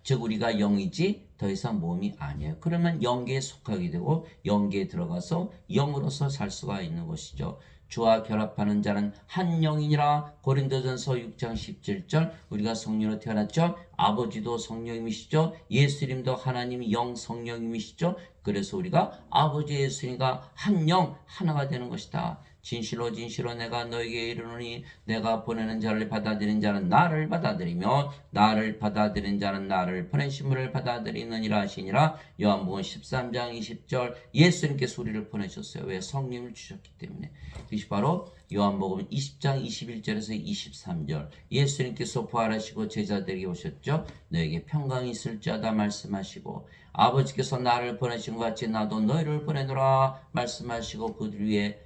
즉 우리가 영이지 더 이상 몸이 아니에요. 그러면 영계에 속하게 되고 영계에 들어가서 영으로서 살 수가 있는 것이죠. 주와 결합하는 자는 한 영이니라. 고린도전서 6장 17절. 우리가 성령으로 태어났죠. 아버지도 성령님이시죠. 예수님도 하나님이 영 성령님이시죠. 그래서 우리가 아버지 예수님과 한 영 하나가 되는 것이다. 진실로 진실로 내가 너에게 이르노니 내가 보내는 자를 받아들인 자는 나를 받아들이며 나를 받아들인 자는 나를 보내신 분을 받아들이느니라 하시니라. 요한복음 13장 20절. 예수님께서 우리를 보내셨어요. 왜? 성령을 주셨기 때문에. 이것이 바로 요한복음 20장 21절에서 23절. 예수님께서 부활하시고 제자들에게 오셨죠. 너에게 평강이 있을지어다 말씀하시고 아버지께서 나를 보내신 것 같이 나도 너희를 보내노라 말씀하시고 그들 위에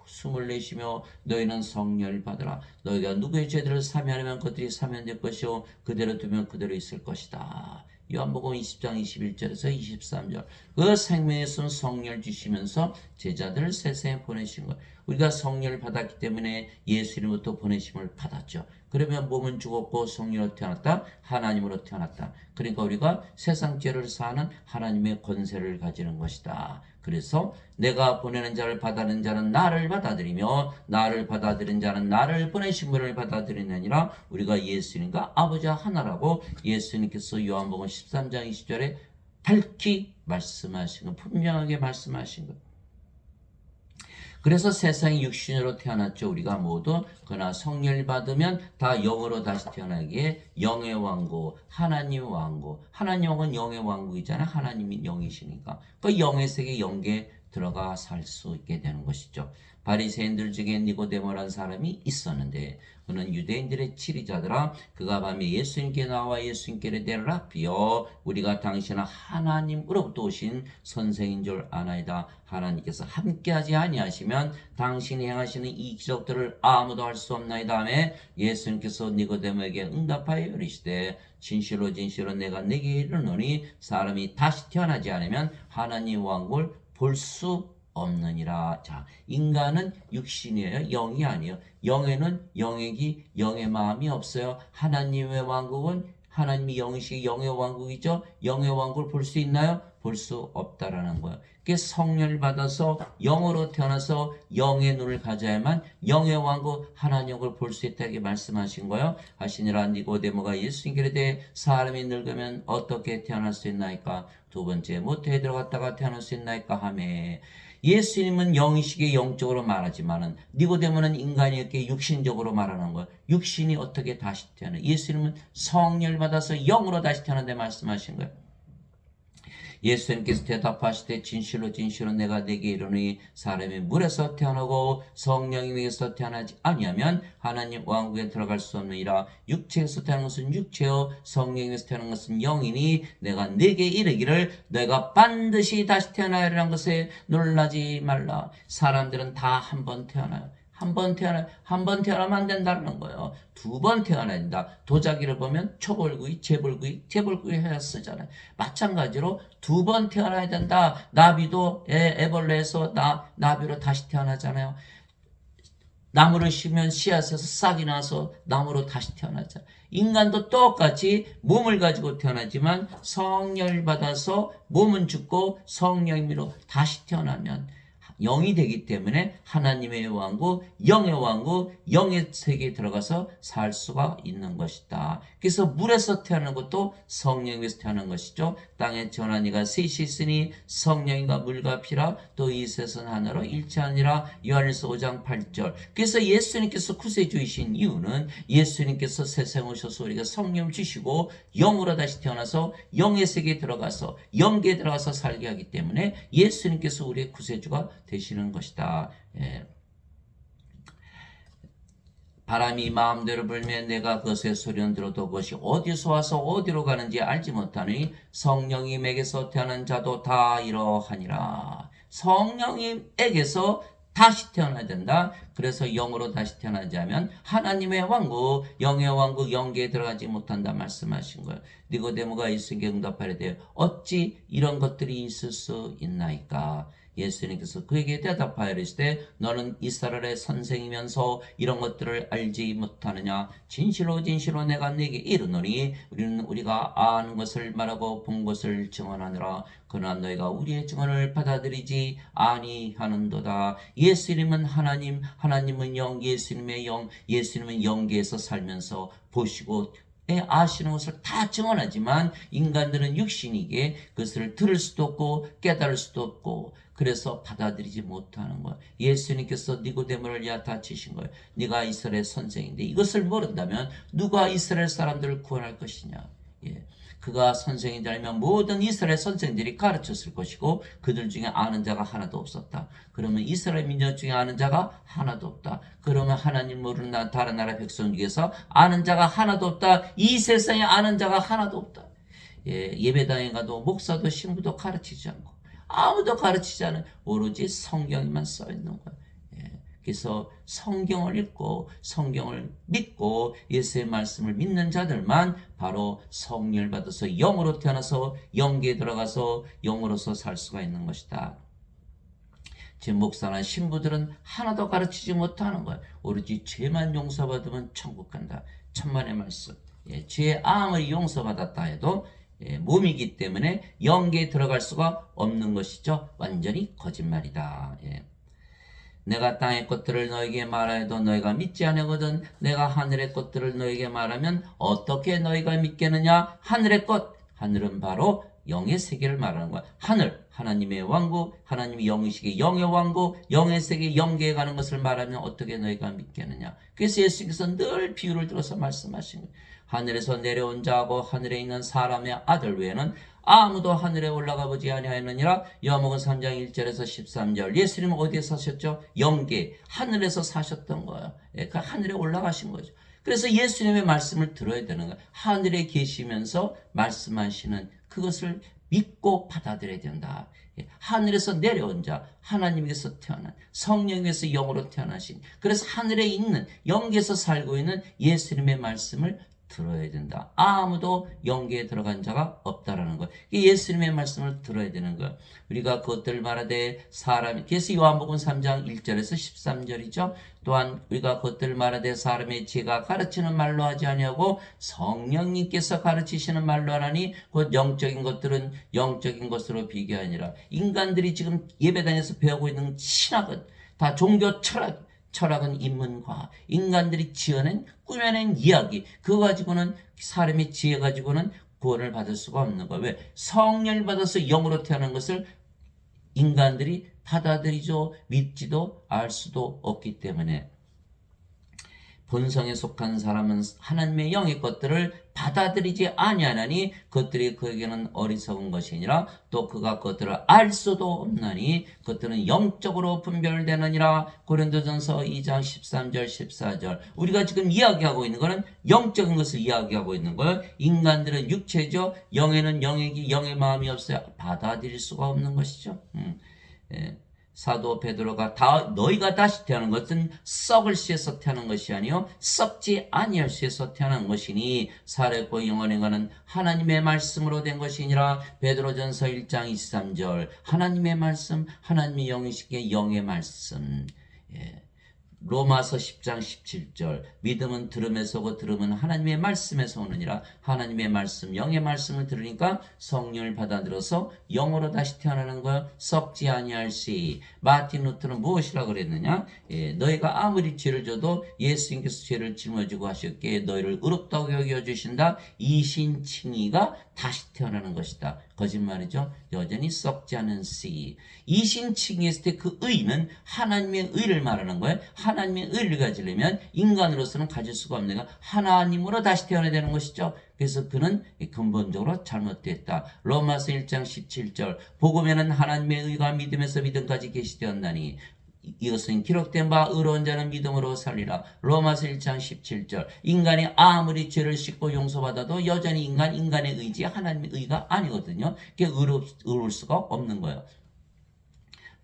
숨을 내쉬며 너희는 성령을 받으라. 너희가 누구의 죄들을 사면하면 그들이 사면될 것이요 그대로 두면 그대로 있을 것이다. 요한복음 20장 21절에서 23절. 그 생명의 손 성령을 주시면서 제자들을 세상에 보내신 것. 우리가 성령을 받았기 때문에 예수님부터 보내심을 받았죠. 그러면 몸은 죽었고 성령으로 태어났다. 하나님으로 태어났다. 그러니까 우리가 세상 죄를 사하는 하나님의 권세를 가지는 것이다. 그래서 내가 보내는 자를 받아들이는 자는 나를 받아들이며 나를 받아들인 자는 나를 보내신 분을 받아들이느니라. 우리가 예수님과 아버지와 하나라고 예수님께서 요한복음 13장 20절에 밝히 말씀하신 것, 분명하게 말씀하신 것. 그래서 세상이 육신으로 태어났죠. 우리가 모두. 그러나 성령을 받으면 다 영으로 다시 태어나기에 영의 왕국, 하나님의 왕국. 하나님 왕은 영의 왕국이잖아요. 하나님이 영이시니까. 그 영의 세계 영계에 들어가 살 수 있게 되는 것이죠. 바리새인들 중에 니고데모라는 사람이 있었는데 그는 유대인들의 치리자더라. 그가 밤에 예수님께 나와 예수님께 이르되 라삐여 우리가 당신은 하나님으로부터 오신 선생인 줄 아나이다. 하나님께서 함께하지 아니하시면 당신이 행하시는 이 기적들을 아무도 할 수 없나이다 하매 예수님께서 니고데모에게 응답하여 이르시되 진실로 진실로 내가 네게 이르노니 사람이 다시 태어나지 않으면 하나님 왕국을 볼 수 없느니라. 자, 인간은 육신이에요. 영이 아니에요. 영에는 영의 마음이 없어요. 하나님의 왕국은 하나님이 영이시기 영의 왕국이죠. 영의 왕국을 볼 수 있나요? 볼 수 없다라는 거예요. 그게 성령을 받아서 영으로 태어나서 영의 눈을 가져야만 영의 왕국 하나님을 볼 수 있다 이렇게 말씀하신 거예요. 하시니라. 니고데모가 예수님께 이르되 사람이 늙으면 어떻게 태어날 수 있나이까? 두 번째 모태에 들어갔다가 태어날 수 있나이까 하매 예수님은 영이시기에 영적으로 말하지만은 니고데모는 인간이었기에 육신적으로 말하는 거예요. 육신이 어떻게 다시 태어나? 예수님은 성령을 받아서 영으로 다시 태어난다 말씀하신 거예요. 예수님께서 대답하시되 진실로 진실로 내가 네게 이르노니 사람이 물에서 태어나고 성령에게서 태어나지 아니하면 하나님 왕국에 들어갈 수 없느니라. 육체에서 태어난 것은 육체요 성령에게서 태어난 것은 영이니 내가 네게 이르기를 내가 반드시 다시 태어나야 하는 것에 놀라지 말라. 사람들은 다 한 번 태어나요. 한 번 태어나면 안 된다는 거예요. 두 번 태어나야 된다. 도자기를 보면 초벌구이, 재벌구이 해야 쓰잖아요. 마찬가지로 두 번 태어나야 된다. 나비도 애벌레에서 나비로 다시 태어나잖아요. 나무를 심으면 씨앗에서 싹이 나서 나무로 다시 태어나잖아요. 인간도 똑같이 몸을 가지고 태어나지만 성령을 받아서 몸은 죽고 성령으로 다시 태어나면 영이 되기 때문에 하나님의 왕국, 영의 세계에 들어가서 살 수가 있는 것이다. 그래서 물에서 태어나는 것도 성령에서 태어나는 것이죠. 땅에 전한 이가 셋이 있으니 성령과 물과 피라 또 이 셋은 하나로 일체하니라. 요한일서 5장 8절. 그래서 예수님께서 구세주이신 이유는 예수님께서 세상에 오셔서 우리가 성령 주시고 영으로 다시 태어나서 영의 세계에 들어가서 영계에 들어가서 살게 하기 때문에 예수님께서 우리의 구세주가 되시는 것이다. 예. 바람이 마음대로 불면 내가 그것의 소리는 들어도 그것이 어디서 와서 어디로 가는지 알지 못하니 성령님에게서 태어난 자도 다 이러하니라. 성령님에게서 다시 태어나야 된다. 그래서 영으로 다시 태어나지 않으면 하나님의 왕국, 영의 왕국, 영계에 들어가지 못한다 말씀하신 거예요. 니고데모가 예수님께 응답하려 돼요. 어찌 이런 것들이 있을 수 있나이까? 예수님께서 그에게 대답하여 이르시되 너는 이스라엘의 선생이면서 이런 것들을 알지 못하느냐? 진실로 진실로 내가 네게 이르노니 우리가 아는 것을 말하고 본 것을 증언하느라. 그러나 너희가 우리의 증언을 받아들이지 아니하는도다. 예수님은 하나님, 하나님은 영, 예수님의 영, 예수님은 영계에서 살면서 보시고 아시는 것을 다 증언하지만 인간들은 육신이기에 그것을 들을 수도 없고 깨달을 수도 없고 그래서 받아들이지 못하는 거예요. 예수님께서 니고데모를 야타치신 거예요. 네가 이스라엘 선생인데 이것을 모른다면 누가 이스라엘 사람들을 구원할 것이냐. 예. 그가 선생이 되면 모든 이스라엘 선생들이 가르쳤을 것이고 그들 중에 아는 자가 하나도 없었다. 그러면 이스라엘 민족 중에 아는 자가 하나도 없다. 그러면 하나님 모르는 다른 나라 백성 중에서 아는 자가 하나도 없다. 이 세상에 아는 자가 하나도 없다. 예배당에 가도 목사도 신부도 가르치지 않고 아무도 가르치지 않은 오로지 성경에만 써 있는 거예요. 그래서 성경을 읽고 성경을 믿고 예수의 말씀을 믿는 자들만 바로 성령을 받아서 영으로 태어나서 영계에 들어가서 영으로서 살 수가 있는 것이다. 제 목사나 신부들은 하나도 가르치지 못하는 거예요. 오로지 죄만 용서받으면 천국 간다. 천만의 말씀. 죄 아무리 용서받았다 해도 몸이기 때문에 영계에 들어갈 수가 없는 것이죠. 완전히 거짓말이다. 내가 땅의 것들을 너에게 말하여도 너희가 믿지 아니거든. 내가 하늘의 것들을 너에게 말하면 어떻게 너희가 믿겠느냐. 하늘의 것, 하늘은 바로 영의 세계를 말하는 거야. 하늘, 하나님의 왕국, 하나님의 영이시기에 영의 왕국, 영의 세계, 영계에 가는 것을 말하면 어떻게 너희가 믿겠느냐. 그래서 예수님께서 늘 비유를 들어서 말씀하신 거예요. 하늘에서 내려온 자하고 하늘에 있는 사람의 아들 외에는 아무도 하늘에 올라가 보지 아니하였느니라. 요한복음 3장 1절에서 13절. 예수님은 어디에 사셨죠? 영계, 하늘에서 사셨던 거예요. 그 하늘에 올라가신 거죠. 그래서 예수님의 말씀을 들어야 되는 거예요. 하늘에 계시면서 말씀하시는 그것을 믿고 받아들여야 된다. 하늘에서 내려온 자, 하나님께서 태어난 성령에서 영으로 태어나신, 그래서 하늘에 있는 영계에서 살고 있는 예수님의 말씀을 들어야 된다. 아무도 영계에 들어간 자가 없다라는 거예요. 예수님의 말씀을 들어야 되는 거예요. 우리가 그것들을 말하되 사람이, 그래서 요한복음 3장 1절에서 13절이죠. 또한 우리가 그것들을 말하되 사람의 지혜가 가르치는 말로 하지 아니하고 성령님께서 가르치시는 말로 하나니 곧 영적인 것들은 영적인 것으로 비교하니라. 인간들이 지금 예배당에서 배우고 있는 신학은 다 종교 철학은 인문과 인간들이 지어낸 꾸며낸 이야기, 그거 가지고는 사람의 지혜 가지고는 구원을 받을 수가 없는 거예요. 왜? 성령을 받아서 영으로 태어난 것을 인간들이 받아들이죠 믿지도 알 수도 없기 때문에 본성에 속한 사람은 하나님의 영의 것들을 받아들이지 아니하나니 그것들이 그에게는 어리석은 것이니라. 또 그가 그것들을 알 수도 없나니 그것들은 영적으로 분별되느니라. 고린도전서 2장 13절 14절. 우리가 지금 이야기하고 있는 것은 영적인 것을 이야기하고 있는 거예요. 인간들은 육체죠. 영에는 영의 마음이 없어요. 받아들일 수가 없는 것이죠. 사도 베드로가 너희가 다시 태어난 것은 썩을 씨에서 태어난 것이 아니요 썩지 아니할 씨에서 태어난 것이니 살았고 영원히 가는 하나님의 말씀으로 된 것이니라. 베드로전서 1장 23절. 하나님의 말씀, 하나님의 영이시기에 영의 말씀. 로마서 10장 17절. 믿음은 들음에서 오고 들음은 하나님의 말씀에서 오느니라. 하나님의 말씀, 영의 말씀을 들으니까 성령을 받아들여서 영으로 다시 태어나는 거예요. 썩지 아니할 시. 마틴 루터는 무엇이라고 그랬느냐? 너희가 아무리 죄를 져도 예수님께서 죄를 짊어지고 하셨기에 너희를 의롭다고 여겨주신다. 이신칭의가 다시 태어나는 것이다. 거짓말이죠. 여전히 썩지 않은 씨. 이신칭의했을 때 그 의는 하나님의 의를 말하는 거예요. 하나님의 의를 가지려면 인간으로서는 가질 수가 없는 거 하나님으로 다시 태어나야 되는 것이죠. 그래서 그는 근본적으로 잘못됐다. 로마서 1장 17절. 복음에는 하나님의 의가 믿음에서 믿음까지 계시되었나니 이것은 기록된 바 의로운 자는 믿음으로 살리라. 로마서 1장 17절. 인간이 아무리 죄를 씻고 용서받아도 여전히 인간의 의지 하나님의 의가 아니거든요. 그게 의로울 수가 없는 거예요.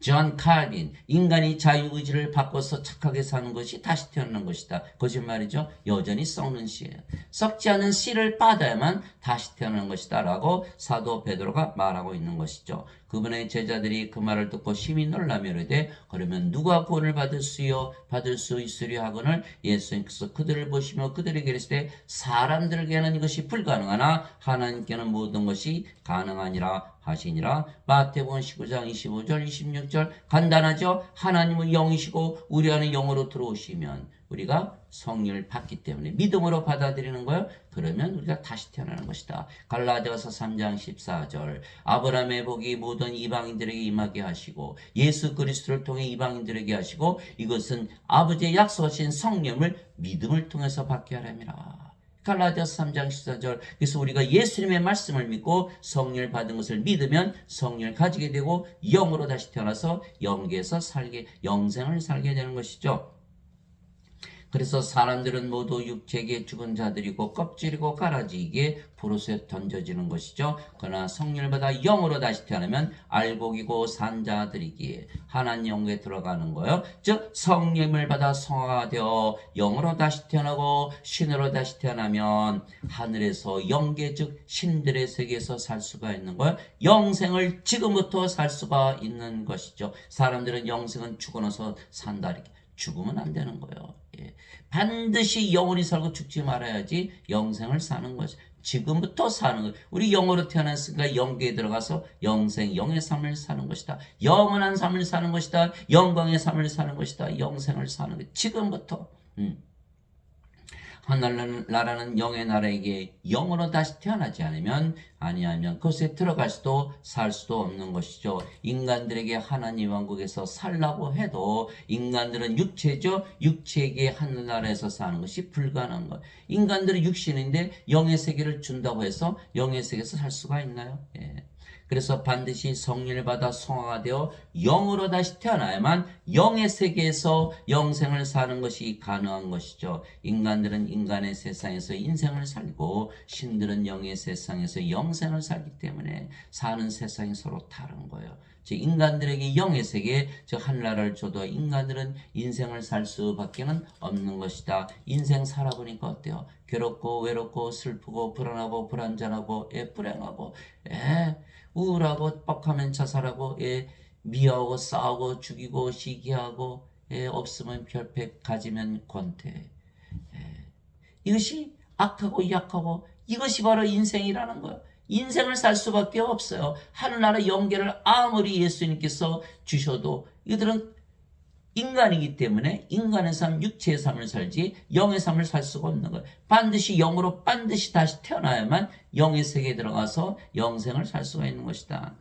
존 칼빈, 인간이 자유의지를 바꿔서 착하게 사는 것이 다시 태어나는 것이다. 거짓말이죠. 여전히 썩는 씨예요. 썩지 않은 씨를 받아야만 다시 태어나는 것이다 라고 사도 베드로가 말하고 있는 것이죠. 그분의 제자들이 그 말을 듣고 심히 놀라며 이르되 그러면 누가 구원을 받을 수 있으려 하거늘 예수님께서 그들을 보시며 그들에게 이르시되 사람들에게는 이것이 불가능하나 하나님께는 모든 것이 가능하니라 하시니라. 마태복음 19장 25절 26절 간단하죠. 하나님은 영이시고 우리 안에 영으로 들어오시면 우리가 성령을 받기 때문에 믿음으로 받아들이는 거예요. 그러면 우리가 다시 태어나는 것이다. 갈라디아서 3장 14절 아브라함의 복이 모든 이방인들에게 임하게 하시고 예수 그리스도를 통해 이방인들에게 하시고 이것은 아버지의 약속하신 성령을 믿음을 통해서 받게 하랍니다. 갈라디아서 3장 14절 그래서 우리가 예수님의 말씀을 믿고 성령을 받은 것을 믿으면 성령을 가지게 되고 영으로 다시 태어나서 영계에서 영생을 살게 되는 것이죠. 그래서 사람들은 모두 육체에 죽은 자들이고 껍질이고 가라지기에 불옷에 던져지는 것이죠. 그러나 성령을 받아 영으로 다시 태어나면 알곡이고 산 자들이기에 하나님 영에 들어가는 거예요. 즉 성령을 받아 성화가 되어 영으로 다시 태어나고 신으로 다시 태어나면 하늘에서 영계 즉 신들의 세계에서 살 수가 있는 거예요. 영생을 지금부터 살 수가 있는 것이죠. 사람들은 영생은 죽고 나서 산다 이렇게. 죽으면 안 되는 거예요. 예. 반드시 영원히 살고 죽지 말아야지 영생을 사는 것이 지금부터 사는 것. 우리 영으로 태어났으니까 영계에 들어가서 영생, 영의 삶을 사는 것이다. 영원한 삶을 사는 것이다. 영광의 삶을 사는 것이다. 영생을 사는 것. 지금부터. 하늘나라는 영의 나라에게 영으로 다시 태어나지 아니하면 그것에 들어갈 수도 살 수도 없는 것이죠. 인간들에게 하나님 왕국에서 살라고 해도 인간들은 육체죠. 육체에게 하늘나라에서 사는 것이 불가능한 것. 인간들은 육신인데 영의 세계를 준다고 해서 영의 세계에서 살 수가 있나요? 예. 그래서 반드시 성령을 받아 성화가 되어 영으로 다시 태어나야만 영의 세계에서 영생을 사는 것이 가능한 것이죠. 인간들은 인간의 세상에서 인생을 살고 신들은 영의 세상에서 영생을 살기 때문에 사는 세상이 서로 다른 거예요. 즉 인간들에게 영의 세계, 즉 하늘나라를 줘도 인간들은 인생을 살 수밖에는 없는 것이다. 인생 살아보니까 어때요? 괴롭고 외롭고 슬프고 불안하고 불안전하고 불행하고 우울하고 뻑하면 자살하고 미워하고 싸우고 죽이고 시기하고 없으면 별패 가지면 권태. 이것이 악하고 약하고 이것이 바로 인생이라는 거예요. 인생을 살 수밖에 없어요. 하늘나라 영계를 아무리 예수님께서 주셔도 이들은 인간이기 때문에 인간의 삶, 육체의 삶을 살지 영의 삶을 살 수가 없는 거예요. 반드시 영으로 반드시 다시 태어나야만 영의 세계에 들어가서 영생을 살 수가 있는 것이다.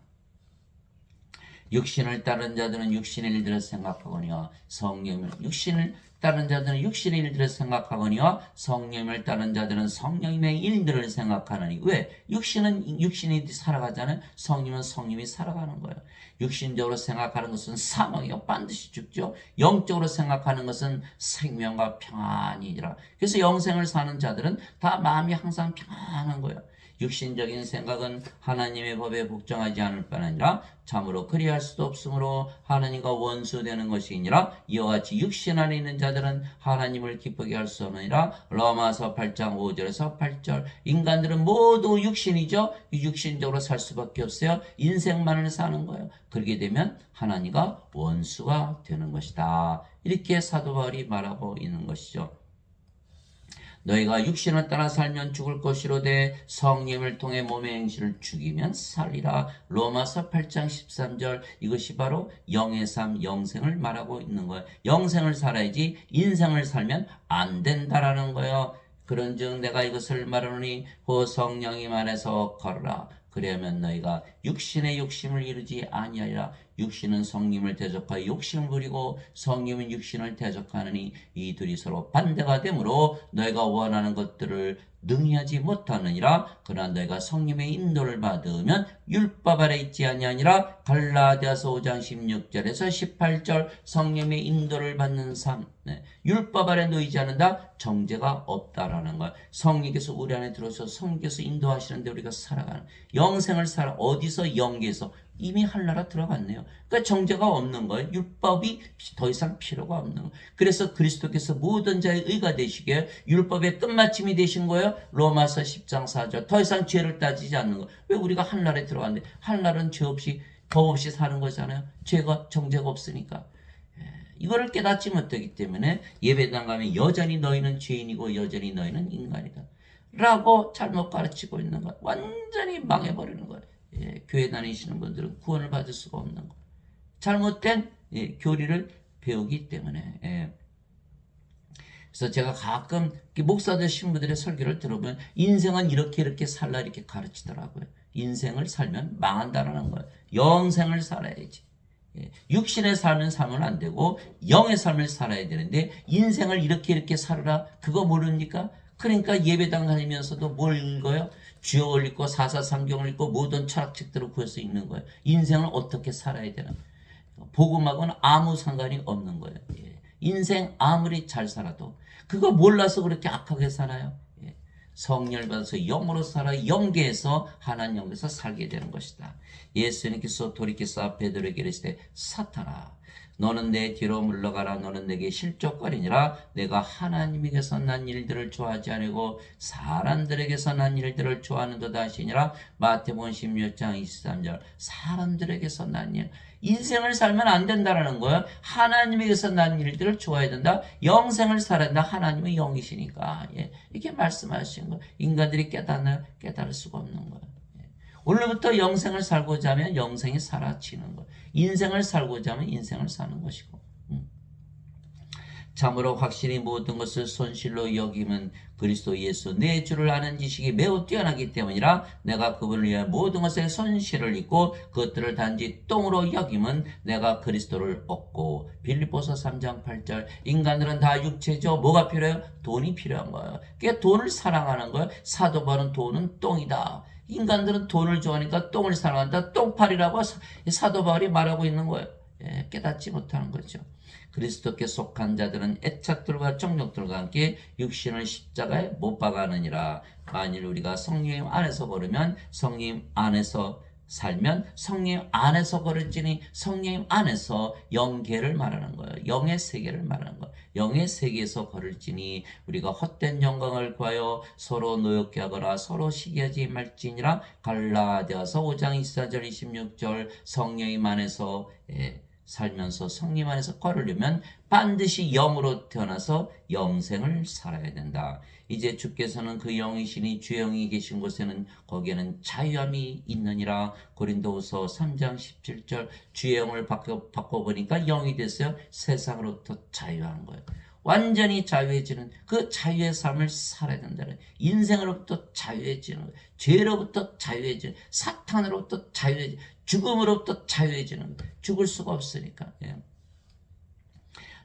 육신을 따른 자들은 육신의 일들을 생각하거니와 성령을 육신을 따른 자들은 육신의 일들을 생각하거니와 성령을 따른 자들은 성령의 일들을 생각하느니 왜? 육신은 육신이 살아가잖아요. 성령은 성령이 살아가는 거예요. 육신적으로 생각하는 것은 사망이요 반드시 죽죠. 영적으로 생각하는 것은 생명과 평안이라. 그래서 영생을 사는 자들은 다 마음이 항상 평안한 거예요. 육신적인 생각은 하나님의 법에 복종하지 않을 뿐 아니라 참으로 그리할 수도 없으므로 하나님과 원수되는 것이니라. 이와 같이 육신 안에 있는 자들은 하나님을 기쁘게 할 수 없느니라. 로마서 8장 5절에서 8절 인간들은 모두 육신이죠. 육신적으로 살 수밖에 없어요. 인생만을 사는 거예요. 그렇게 되면 하나님과 원수가 되는 것이다. 이렇게 사도 바울이 말하고 있는 것이죠. 너희가 육신을 따라 살면 죽을 것이로되 성령을 통해 몸의 행실을 죽이면 살리라. 로마서 8장 13절 이것이 바로 영의 삶, 영생을 말하고 있는 거예요. 영생을 살아야지 인생을 살면 안 된다라는 거예요. 그런즉 내가 이것을 말하노니 그 성령이 말해서 걸으라. 그리하면 너희가 육신의 욕심을 이루지 아니하리라. 육신은 성령을 대적하여 욕심을 부리고 성령은 육신을 대적하느니 이 둘이 서로 반대가 되므로 너희가 원하는 것들을 능히 하지 못하느니라. 그러나 너희가 성령의 인도를 받으면 율법 아래 있지 아니하니라. 갈라디아서 5장 16절에서 18절 성령의 인도를 받는 삶. 율법 아래 놓이지 않는다. 정죄가 없다라는 것. 성령께서 우리 안에 들어서 성령께서 인도하시는데 우리가 살아가는 영생을 살아 어디서 영계에서 이미 한나라 들어갔네요. 그러니까 정죄가 없는 거예요. 율법이 더 이상 필요가 없는 거예요. 그래서 그리스도께서 모든 자의 의가 되시게 율법의 끝마침이 되신 거예요. 로마서 10장 4절. 더 이상 죄를 따지지 않는 거예요. 왜 우리가 한나라에 들어갔는데 한나라는 죄 없이 법 없이 사는 거잖아요. 죄가 정죄가 없으니까. 이거를 깨닫지 못하기 때문에 예배당 가면 여전히 너희는 죄인이고 여전히 너희는 인간이다 라고 잘못 가르치고 있는 거예요. 완전히 망해버리는 거예요. 교회 다니시는 분들은 구원을 받을 수가 없는 거예요. 잘못된 교리를 배우기 때문에. 그래서 제가 가끔 목사들 신부들의 설교를 들어보면 인생은 이렇게 살라 이렇게 가르치더라고요. 인생을 살면 망한다라는 거예요. 영생을 살아야지. 육신의 삶은 살면 안 되고 영의 삶을 살아야 되는데 인생을 이렇게 살아라 그거 모릅니까? 그러니까 예배당 다니면서도 뭘 읽어요? 주역을 읽고 사사상경을 읽고 모든 철학책들을 구해서 읽는 거예요. 인생을 어떻게 살아야 되나? 복음하고는 아무 상관이 없는 거예요. 인생 아무리 잘 살아도 그거 몰라서 그렇게 악하게 사나요? 성령을 받아서 영으로 살아 영계에서 하나님 영계에서 살게 되는 것이다. 예수님께서 돌이켜서 베드로에게 이르시되 사탄아 너는 내 뒤로 물러가라. 너는 내게 실족거리니라. 내가 하나님에게서 난 일들을 좋아하지 아니고 사람들에게서 난 일들을 좋아하는도다 하시니라. 마태복음 16장 23절. 사람들에게서 난 일. 인생을 살면 안 된다라는 거예요. 하나님에게서 난 일들을 좋아해야 된다. 영생을 살아야 된다. 하나님은 영이시니까. 이렇게 말씀하신 거예요. 인간들이 깨달을 수가 없는 거예요. 오늘부터 영생을 살고자 하면 영생이 사라지는 거예요. 인생을 살고자 하면 인생을 사는 것이고. 참으로 확실히 모든 것을 손실로 여김은 그리스도 예수 내 주를 아는 지식이 매우 뛰어나기 때문이라. 내가 그분을 위해 모든 것에 손실을 입고 그것들을 단지 똥으로 여김은 내가 그리스도를 얻고. 빌립보서 3장 8절. 인간들은 다 육체죠. 뭐가 필요해요? 돈이 필요한 거예요. 그러니까 돈을 사랑하는 거예요. 사도 바울은 돈은 똥이다. 인간들은 돈을 좋아하니까 똥을 사랑한다. 똥팔이라고 사도 바울이 말하고 있는 거예요. 깨닫지 못하는 거죠. 그리스도께 속한 자들은 애착들과 정욕들과 함께 육신을 십자가에 못 박아느니라. 만일 우리가 성령 안에서 걸으면 성령 안에서 살면 성령 안에서 걸을지니 성령 안에서 영계를 말하는 거예요. 영의 세계를 말하는 거예요. 영의 세계에서 걸을지니 우리가 헛된 영광을 구하여 서로 노엽게 하거나 서로 시기하지 말지니라. 갈라디아서 5장 24절 26절. 성령 안에서 살면서 성령 안에서 걸으려면 반드시 영으로 태어나서 영생을 살아야 된다. 이제 주께서는 그 영이시니 주 영이 계신 곳에는 거기에는 자유함이 있느니라. 고린도후서 3장 17절. 주의 영을 바꿔보니까 영이 됐어요. 세상으로부터 자유한 거예요. 완전히 자유해지는 그 자유의 삶을 살아야 된다는 인생으로부터 자유해지는 거예요. 죄로부터 자유해지는 사탄으로부터 자유해지는 죽음으로부터 자유해지는 거예요. 죽을 수가 없으니까.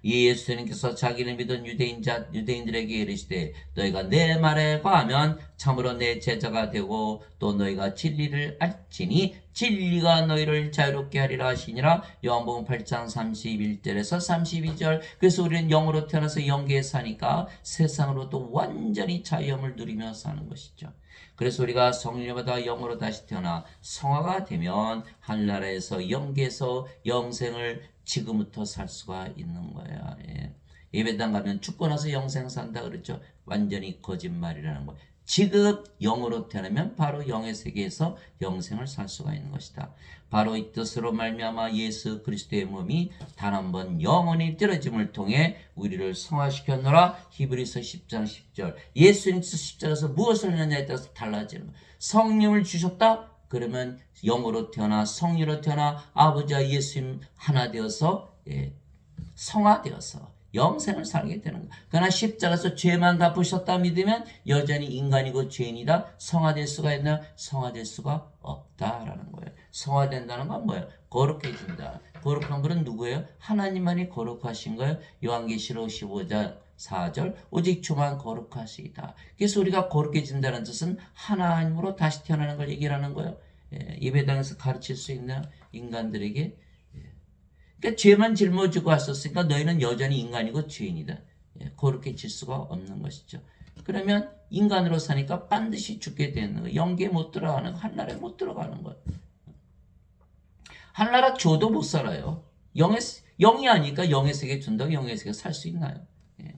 예수님께서 자기를 믿은 유대인들에게 이르시되 너희가 내 말에 거하면 참으로 내 제자가 되고 또 너희가 진리를 알지니 진리가 너희를 자유롭게 하리라 하시니라. 요한복음 8장 31절에서 32절. 그래서 우리는 영으로 태어나서 영계에 사니까 세상으로도 완전히 자유함을 누리며 사는 것이죠. 그래서 우리가 성령을 받아 영으로 다시 태어나 성화가 되면 하늘나라에서 영계에서 영생을 지금부터 살 수가 있는 거야. 예배당 가면 죽고 나서 영생 산다 그랬죠. 완전히 거짓말이라는 거. 지금 영으로 태어나면 바로 영의 세계에서 영생을 살 수가 있는 것이다. 바로 이 뜻으로 말미암아 예수 그리스도의 몸이 단 한 번 영원히 떨어짐을 통해 우리를 성화시켰노라. 히브리서 10장 10절. 예수님께서 십자가에서 무엇을 했느냐에 따라서 달라지는 거야. 성령을 주셨다? 그러면 영으로 태어나 성령으로 태어나 아버지와 예수님 하나 되어서 성화되어서 영생을 살게 되는 거예요. 그러나 십자가에서 죄만 갚으셨다 믿으면 여전히 인간이고 죄인이다. 성화될 수가 있나? 성화될 수가 없다라는 거예요. 성화된다는 건 뭐예요? 거룩해진다. 거룩한 분은 누구예요? 하나님만이 거룩하신 거예요. 요한계시록 15장 4절. 오직 주만 거룩하시다. 그래서 우리가 거룩해진다는 뜻은 하나님으로 다시 태어나는 걸 얘기하는 거예요. 예배당에서 가르칠 수 있는 인간들에게. 그러니까 죄만 짊어지고 왔었으니까 너희는 여전히 인간이고 죄인이다. 거룩해질 수가 없는 것이죠. 그러면 인간으로 사니까 반드시 죽게 되는 거예요. 영계에 못 들어가는 거, 한나라에 못 들어가는 거예요. 하늘나라 줘도 못 살아요. 영이 아니까 영의 세계 준다고 영의 세계 살 수 있나요? 예.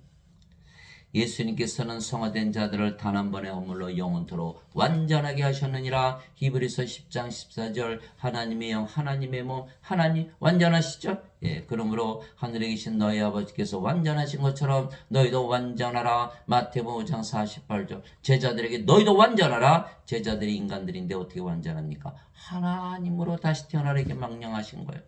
예수님께서는 성화된 자들을 단 한 번의 허물로 영원토록 완전하게 하셨느니라. 히브리서 10장 14절 하나님의 영 하나님의 몸 하나님 완전하시죠? 예, 그러므로 하늘에 계신 너희 아버지께서 완전하신 것처럼 너희도 완전하라. 마태복음 5장 48절 제자들에게 너희도 완전하라. 제자들이 인간들인데 어떻게 완전합니까? 하나님으로 다시 태어나게 명령하신 거예요.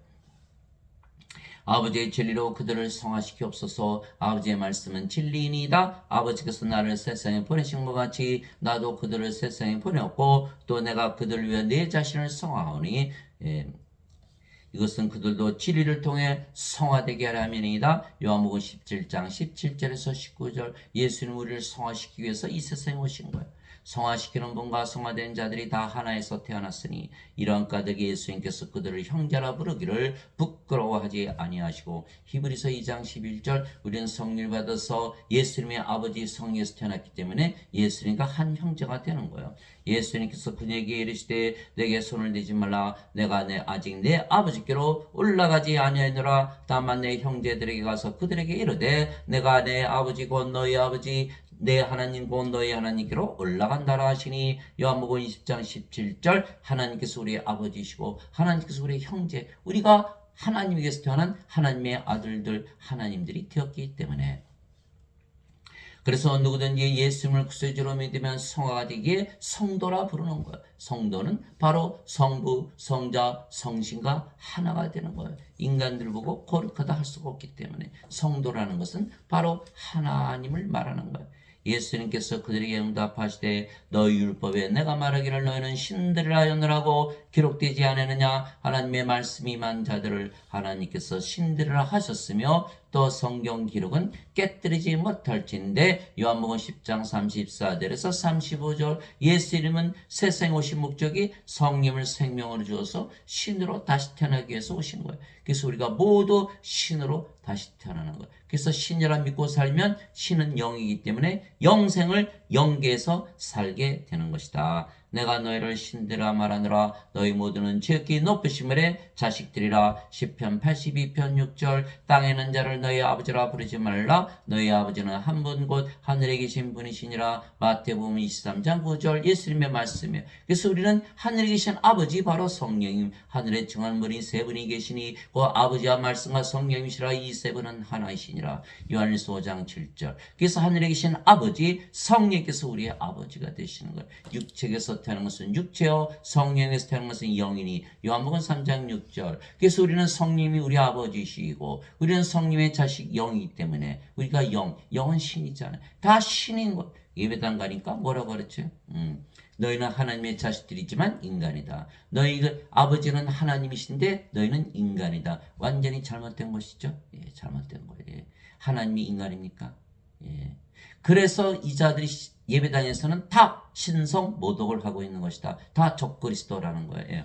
아버지의 진리로 그들을 성화시키옵소서. 아버지의 말씀은 진리이니이다. 아버지께서 나를 세상에 보내신 것 같이 나도 그들을 세상에 보내었고 또 내가 그들을 위해 내 자신을 성화하오니 이것은 그들도 진리를 통해 성화되게 하려 함이니이다. 요한복음 17장 17절에서 19절 예수님 우리를 성화시키기 위해서 이 세상에 오신 거예요. 성화시키는 분과 성화된 자들이 다 하나에서 태어났으니 이러한 까닭에 예수님께서 그들을 형제라 부르기를 부끄러워하지 아니하시고 히브리서 2장 11절 우리는 성령을 받아서 예수님의 아버지 성에서 태어났기 때문에 예수님과 한 형제가 되는 거예요. 예수님께서 그에게 이르시되 내게 손을 대지 말라. 내가 아직 내 아버지께로 올라가지 아니하노라. 다만 내 형제들에게 가서 그들에게 이르되 내가 내 아버지 곧 너희 아버지 내 하나님 곧 너희 하나님께로 올라간다라 하시니 요한복음 20장 17절 하나님께서 우리의 아버지시고 하나님께서 우리의 형제 우리가 하나님께서 태어난 하나님의 아들들 하나님들이 되었기 때문에 그래서 누구든지 예수님을 구세주로 믿으면 성화가 되기에 성도라 부르는 거예요. 성도는 바로 성부, 성자, 성신과 하나가 되는 거예요. 인간들 보고 거룩하다 할 수가 없기 때문에 성도라는 것은 바로 하나님을 말하는 거예요. 예수님께서 그들에게 응답하시되 너희 율법에 내가 말하기를 너희는 신들을 하였느라고 기록되지 않았느냐. 하나님의 말씀이 임한 자들을 하나님께서 신들을 하셨으며 또 성경 기록은 깨뜨리지 못할진대. 요한복음 10장 34절에서 35절 예수님은 세상에 오신 목적이 성령을 생명으로 주어서 신으로 다시 태어나기 위해서 오신 거예요. 그래서 우리가 모두 신으로 다시 태어나는 거예요. 그래서 신이라 믿고 살면 신은 영이기 때문에 영생을 영계에서 살게 되는 것이다. 내가 너희를 신들아 말하느라 너희 모두는 지극히 높으심을에 자식들이라. 시편 82편 6절 땅에는 자를 너희 아버지라 부르지 말라. 너희 아버지는 한 분 곧 하늘에 계신 분이시니라. 마태복음 23장 9절 예수님의 말씀이에요. 그래서 우리는 하늘에 계신 아버지 바로 성령님 하늘에 정한 분이 세 분이 계시니 그 아버지와 말씀과 성령이시라. 이 세 분은 하나이시니라. 요한일서 5장 7절 그래서 하늘에 계신 아버지 성령께서 우리의 아버지가 되시는 거예요. 육체에서 태어난 것은 육체요 성령에서 태어난 것은 영이니 요한복음 3장 6절 그래서 우리는 성령이 우리 아버지시고 우리는 성령의 자식 영이기 때문에 우리가 영은 신이잖아요. 다 신인 거. 예배당 가니까 뭐라고 그랬죠? 너희는 하나님의 자식들이지만 인간이다. 너희 아버지는 하나님이신데 너희는 인간이다. 완전히 잘못된 것이죠. 예, 잘못된 거예요. 예. 하나님이 인간입니까? 예. 그래서 이 자들이 예배당에서는 다 신성 모독을 하고 있는 것이다. 다 적그리스도라는 거예요.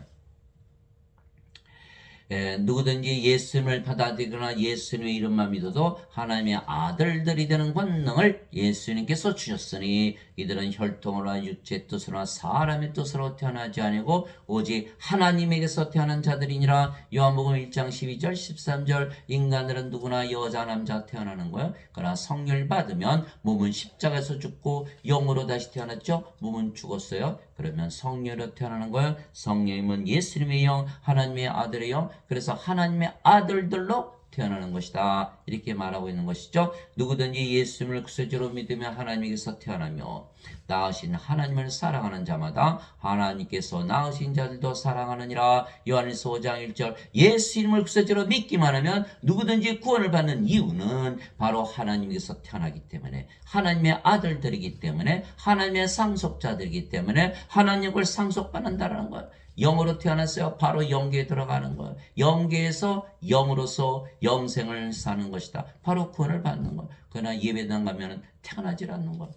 누구든지 예수님을 받아들이거나 예수님의 이름만 믿어도 하나님의 아들들이 되는 권능을 예수님께서 주셨으니 이들은 혈통으로나 육체의 뜻으로나 사람의 뜻으로 태어나지 아니고 오직 하나님에게서 태어난 자들이니라. 요한복음 1장 12절 13절 인간들은 누구나 여자 남자 태어나는 거예요. 그러나 성령을 받으면 몸은 십자가에서 죽고 영으로 다시 태어났죠. 몸은 죽었어요. 그러면 성령으로 태어나는 거예요. 성령님은 예수님의 영 하나님의 아들의 영 그래서 하나님의 아들들로 태어나는 것이다. 이렇게 말하고 있는 것이죠. 누구든지 예수님을 구세주로 믿으며 하나님께서 태어나며 낳으신 하나님을 사랑하는 자마다 하나님께서 낳으신 자들도 사랑하느니라. 요한일서 5장 1절 예수님을 구세주로 믿기만 하면 누구든지 구원을 받는 이유는 바로 하나님께서 태어나기 때문에 하나님의 아들들이기 때문에 하나님의 상속자들이기 때문에 하나님을 상속받는다는 거예요. 영으로 태어났어요. 바로 영계에 들어가는 거예요. 영계에서 영으로서 영생을 사는 것이다. 바로 구원을 받는 거예요. 그러나 예배당 가면 태어나질 않는 거예요.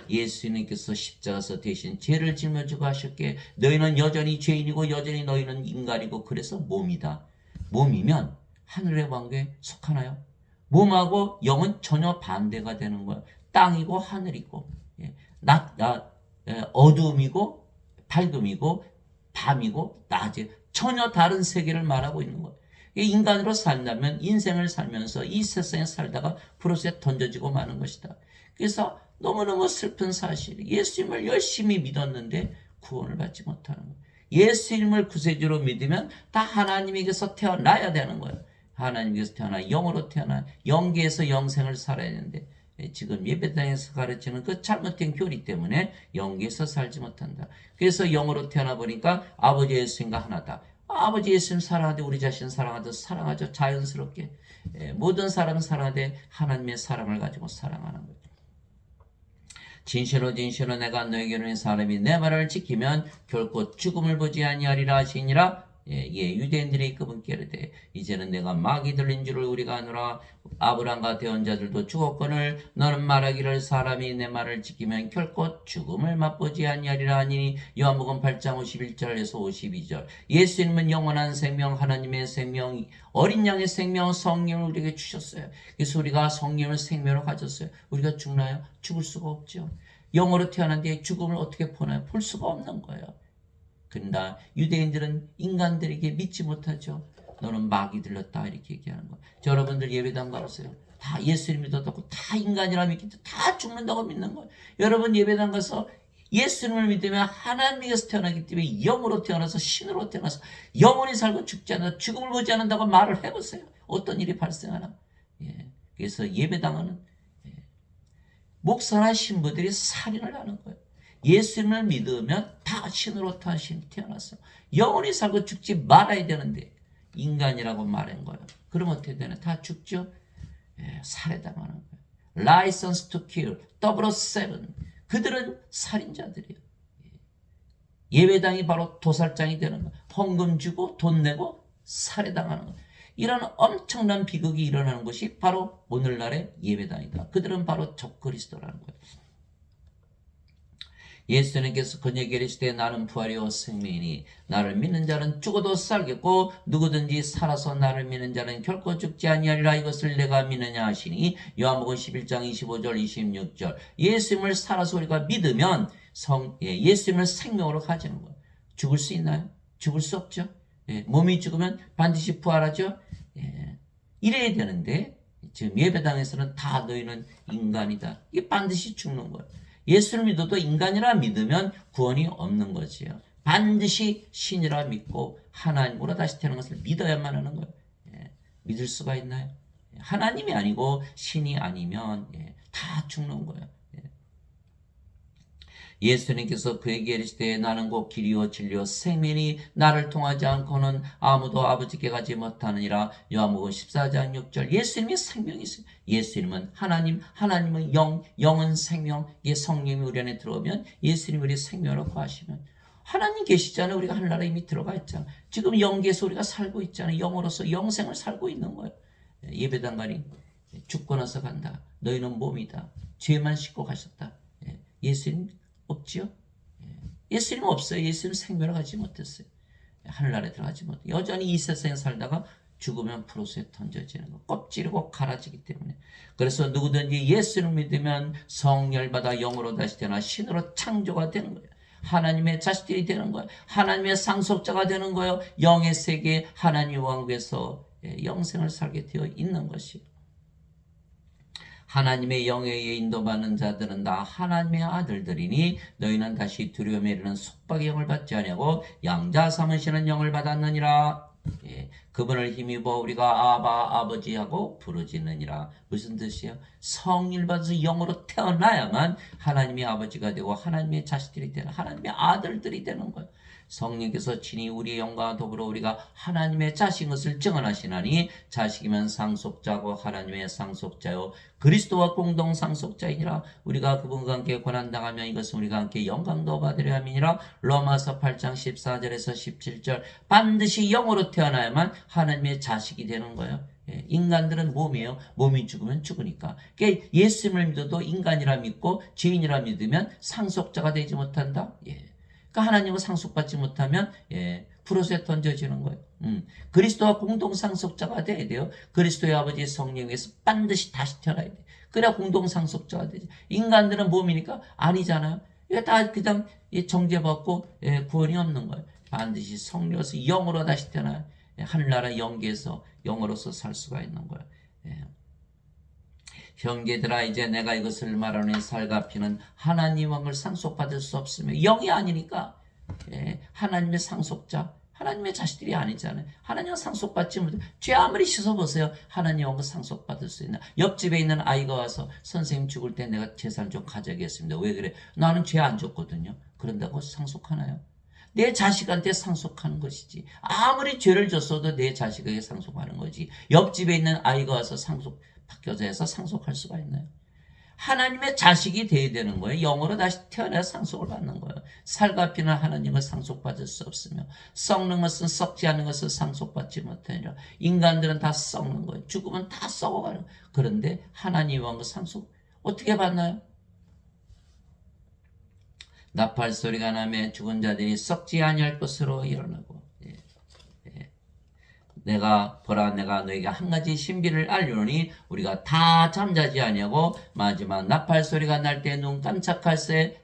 예수님께서 십자가에서 대신 죄를 짊어지고 하셨기에 너희는 여전히 죄인이고 여전히 너희는 인간이고 그래서 몸이다. 몸이면 하늘의 왕국에 속하나요? 몸하고 영은 전혀 반대가 되는 거예요. 땅이고 하늘이고 어둠이고 밝음이고 밤이고 낮에 전혀 다른 세계를 말하고 있는 거예요. 인간으로 산다면 인생을 살면서 이 세상에 살다가 프로세스에 던져지고 마는 것이다. 그래서 너무너무 슬픈 사실, 예수님을 열심히 믿었는데 구원을 받지 못하는 거예요. 예수님을 구세주로 믿으면 다 하나님에게서 태어나야 되는 거예요. 하나님께서 태어나 영으로 태어나 영계에서 영생을 살아야 되는데 지금 예배당에서 가르치는 그 잘못된 교리 때문에 영계에서 살지 못한다. 그래서 영으로 태어나 보니까 아버지 예수님과 하나다. 아버지 예수님 사랑하되 우리 자신 사랑하듯 사랑하죠. 자연스럽게 모든 사람은 사랑하되 하나님의 사랑을 가지고 사랑하는 거죠. 진실로 진실로 내가 너에게 이르는 사람이 내 말을 지키면 결코 죽음을 보지 아니하리라 하시니라. 유대인들이 그분께 이르되 이제는 내가 마귀 들린 줄을 우리가 아노라. 아브라함과 대언 자들도 죽었거늘 너는 말하기를 사람이 내 말을 지키면 결코 죽음을 맛보지 아니하리라 하니. 요한복음 8장 51절에서 52절. 예수님은 영원한 생명, 하나님의 생명, 어린 양의 생명, 성령을 우리에게 주셨어요. 그래서 우리가 성령을 생명으로 가졌어요. 우리가 죽나요? 죽을 수가 없죠. 영으로 태어난 뒤에 죽음을 어떻게 보나요? 볼 수가 없는 거예요. 그러나 유대인들은 인간들에게 믿지 못하죠. 너는 마귀 들렸다 이렇게 얘기하는 거예요. 여러분들 예배당 가보세요. 다 예수님 믿었다고 다 인간이라 믿기 때문에 다 죽는다고 믿는 거예요. 여러분 예배당 가서 예수님을 믿으면 하나님에게서 태어나기 때문에 영으로 태어나서 신으로 태어나서 영원히 살고 죽지 않아 죽음을 보지 않는다고 말을 해보세요. 어떤 일이 발생하나. 그래서 예배당은 목사나 신부들이 살인을 하는 거예요. 예수님을 믿으면 다 신으로 태어났어. 영원히 살고 죽지 말아야 되는데 인간이라고 말한 거예요. 그럼 어떻게 되나? 다 죽죠? 살해당하는 거예요. License to kill, 007. 그들은 살인자들이에요. 예배당이 바로 도살장이 되는 거예요. 헌금 주고 돈 내고 살해당하는 거예요. 이런 엄청난 비극이 일어나는 것이 바로 오늘날의 예배당이다. 그들은 바로 적그리스도라는 거예요. 예수님께서 그에게 이르시되 나는 부활이요 생명이니 나를 믿는 자는 죽어도 살겠고 누구든지 살아서 나를 믿는 자는 결코 죽지 아니하리라. 이것을 내가 믿느냐 하시니. 요한복음 11장 25절 26절. 예수님을 살아서 우리가 믿으면 예수님을 생명으로 가지는 거예요. 죽을 수 있나요? 죽을 수 없죠. 몸이 죽으면 반드시 부활하죠. 이래야 되는데 지금 예배당에서는 다 너희는 인간이다. 이게 반드시 죽는 거예요. 예수를 믿어도 인간이라 믿으면 구원이 없는 거지요. 반드시 신이라 믿고 하나님으로 다시 태어난 것을 믿어야만 하는 거예요. 믿을 수가 있나요? 하나님이 아니고 신이 아니면 다 죽는 거예요. 예수님께서 그에게 이르시되 나는 곧 길이요 진리요 생명이니 나를 통하지 않고는 아무도 아버지께 가지 못하느니라. 요한복음 14장 6절. 예수님이 생명이세요. 예수님은 하나님, 하나님은 영, 영은 생명. 이 성령이 우리 안에 들어오면 예수님이 우리 생명으로 거하시면 하나님 계시잖아요. 우리가 하늘나라에 이미 들어가 있잖아요. 지금 영계에서 우리가 살고 있잖아요. 영으로서 영생을 살고 있는 거예요. 예배당 가니 죽고 나서 간다. 너희는 몸이다. 죄만 씻고 가셨다. 예수님 없지요? 예수님 없어요. 예수님 생명을 가지 못했어요. 하늘나라에 들어가지 못해요. 여전히 이 세상에 살다가 죽으면 프로스에 던져지는 거. 껍질이고 갈아지기 때문에. 그래서 누구든지 예수를 믿으면 성열받아 영으로 다시 되나 신으로 창조가 되는 거예요. 하나님의 자식들이 되는 거예요. 하나님의 상속자가 되는 거예요. 영의 세계 하나님 왕국에서 영생을 살게 되어 있는 것이에요. 하나님의 영에 의해 인도받는 자들은 다 하나님의 아들들이니 너희는 다시 두려움에 이르는 속박의 영을 받지 아니하고 양자 삼으시는 영을 받았느니라. 그분을 힘입어 우리가 아바 아버지하고 부르짖느니라. 무슨 뜻이에요? 성일 받아서 영으로 태어나야만 하나님의 아버지가 되고 하나님의 자식들이 되는 하나님의 아들들이 되는 거예요. 성령께서 친히 우리의 영과 더불어 우리가 하나님의 자식인 것을 증언하시나니 자식이면 상속자고 하나님의 상속자요 그리스도와 공동 상속자이니라. 우리가 그분과 함께 고난당하면 이것은 우리가 함께 영광도 받으려 함이니라. 로마서 8장 14절에서 17절. 반드시 영으로 태어나야만 하나님의 자식이 되는 거예요. 인간들은 몸이에요. 몸이 죽으면 죽으니까. 그러니까 예수님을 믿어도 인간이라 믿고 죄인이라 믿으면 상속자가 되지 못한다. 그러니까 하나님은 상속받지 못하면 프로스에 던져지는 거예요. 그리스도와 공동 상속자가 돼야 돼요. 그리스도의 아버지 성령에서 반드시 다시 태어나야 돼. 그래야 공동 상속자가 되지. 인간들은 몸이니까 아니잖아요. 이거 다 그냥 정죄받고 구원이 없는 거예요. 반드시 성령으로서 영으로 다시 태어나 하늘나라 영계에서 영으로서 살 수가 있는 거예요. 예. 형제들아 이제 내가 이것을 말하노니 살과 피는 하나님 왕을 상속받을 수 없으며 영이 아니니까 하나님의 상속자 하나님의 자식들이 아니잖아요. 하나님은 상속받지 못해. 죄 아무리 씻어보세요. 하나님 왕을 상속받을 수 있나. 옆집에 있는 아이가 와서 선생님 죽을 때 내가 재산 좀 가져가겠습니다. 왜 그래? 나는 죄 안 졌거든요. 그런다고 상속하나요? 내 자식한테 상속하는 것이지. 아무리 죄를 졌어도 내 자식에게 상속하는 거지. 옆집에 있는 아이가 와서 바뀌어서 해서 상속할 수가 있나요? 하나님의 자식이 돼야 되는 거예요. 영으로 다시 태어나서 상속을 받는 거예요. 살과 피는 하나님을 상속받을 수 없으며 썩는 것은 썩지 않는 것을 상속받지 못하니라. 인간들은 다 썩는 거예요. 죽으면 다 썩어가는 거예요. 그런데 하나님 왕의 상속 어떻게 받나요? 나팔 소리가 나며 죽은 자들이 썩지 아니할 것으로 일어나고 내가 보라 내가 너에게 한 가지 신비를 알리노니 우리가 다 잠자지 아니하고 마지막 나팔 소리가 날 때 눈 깜짝할 새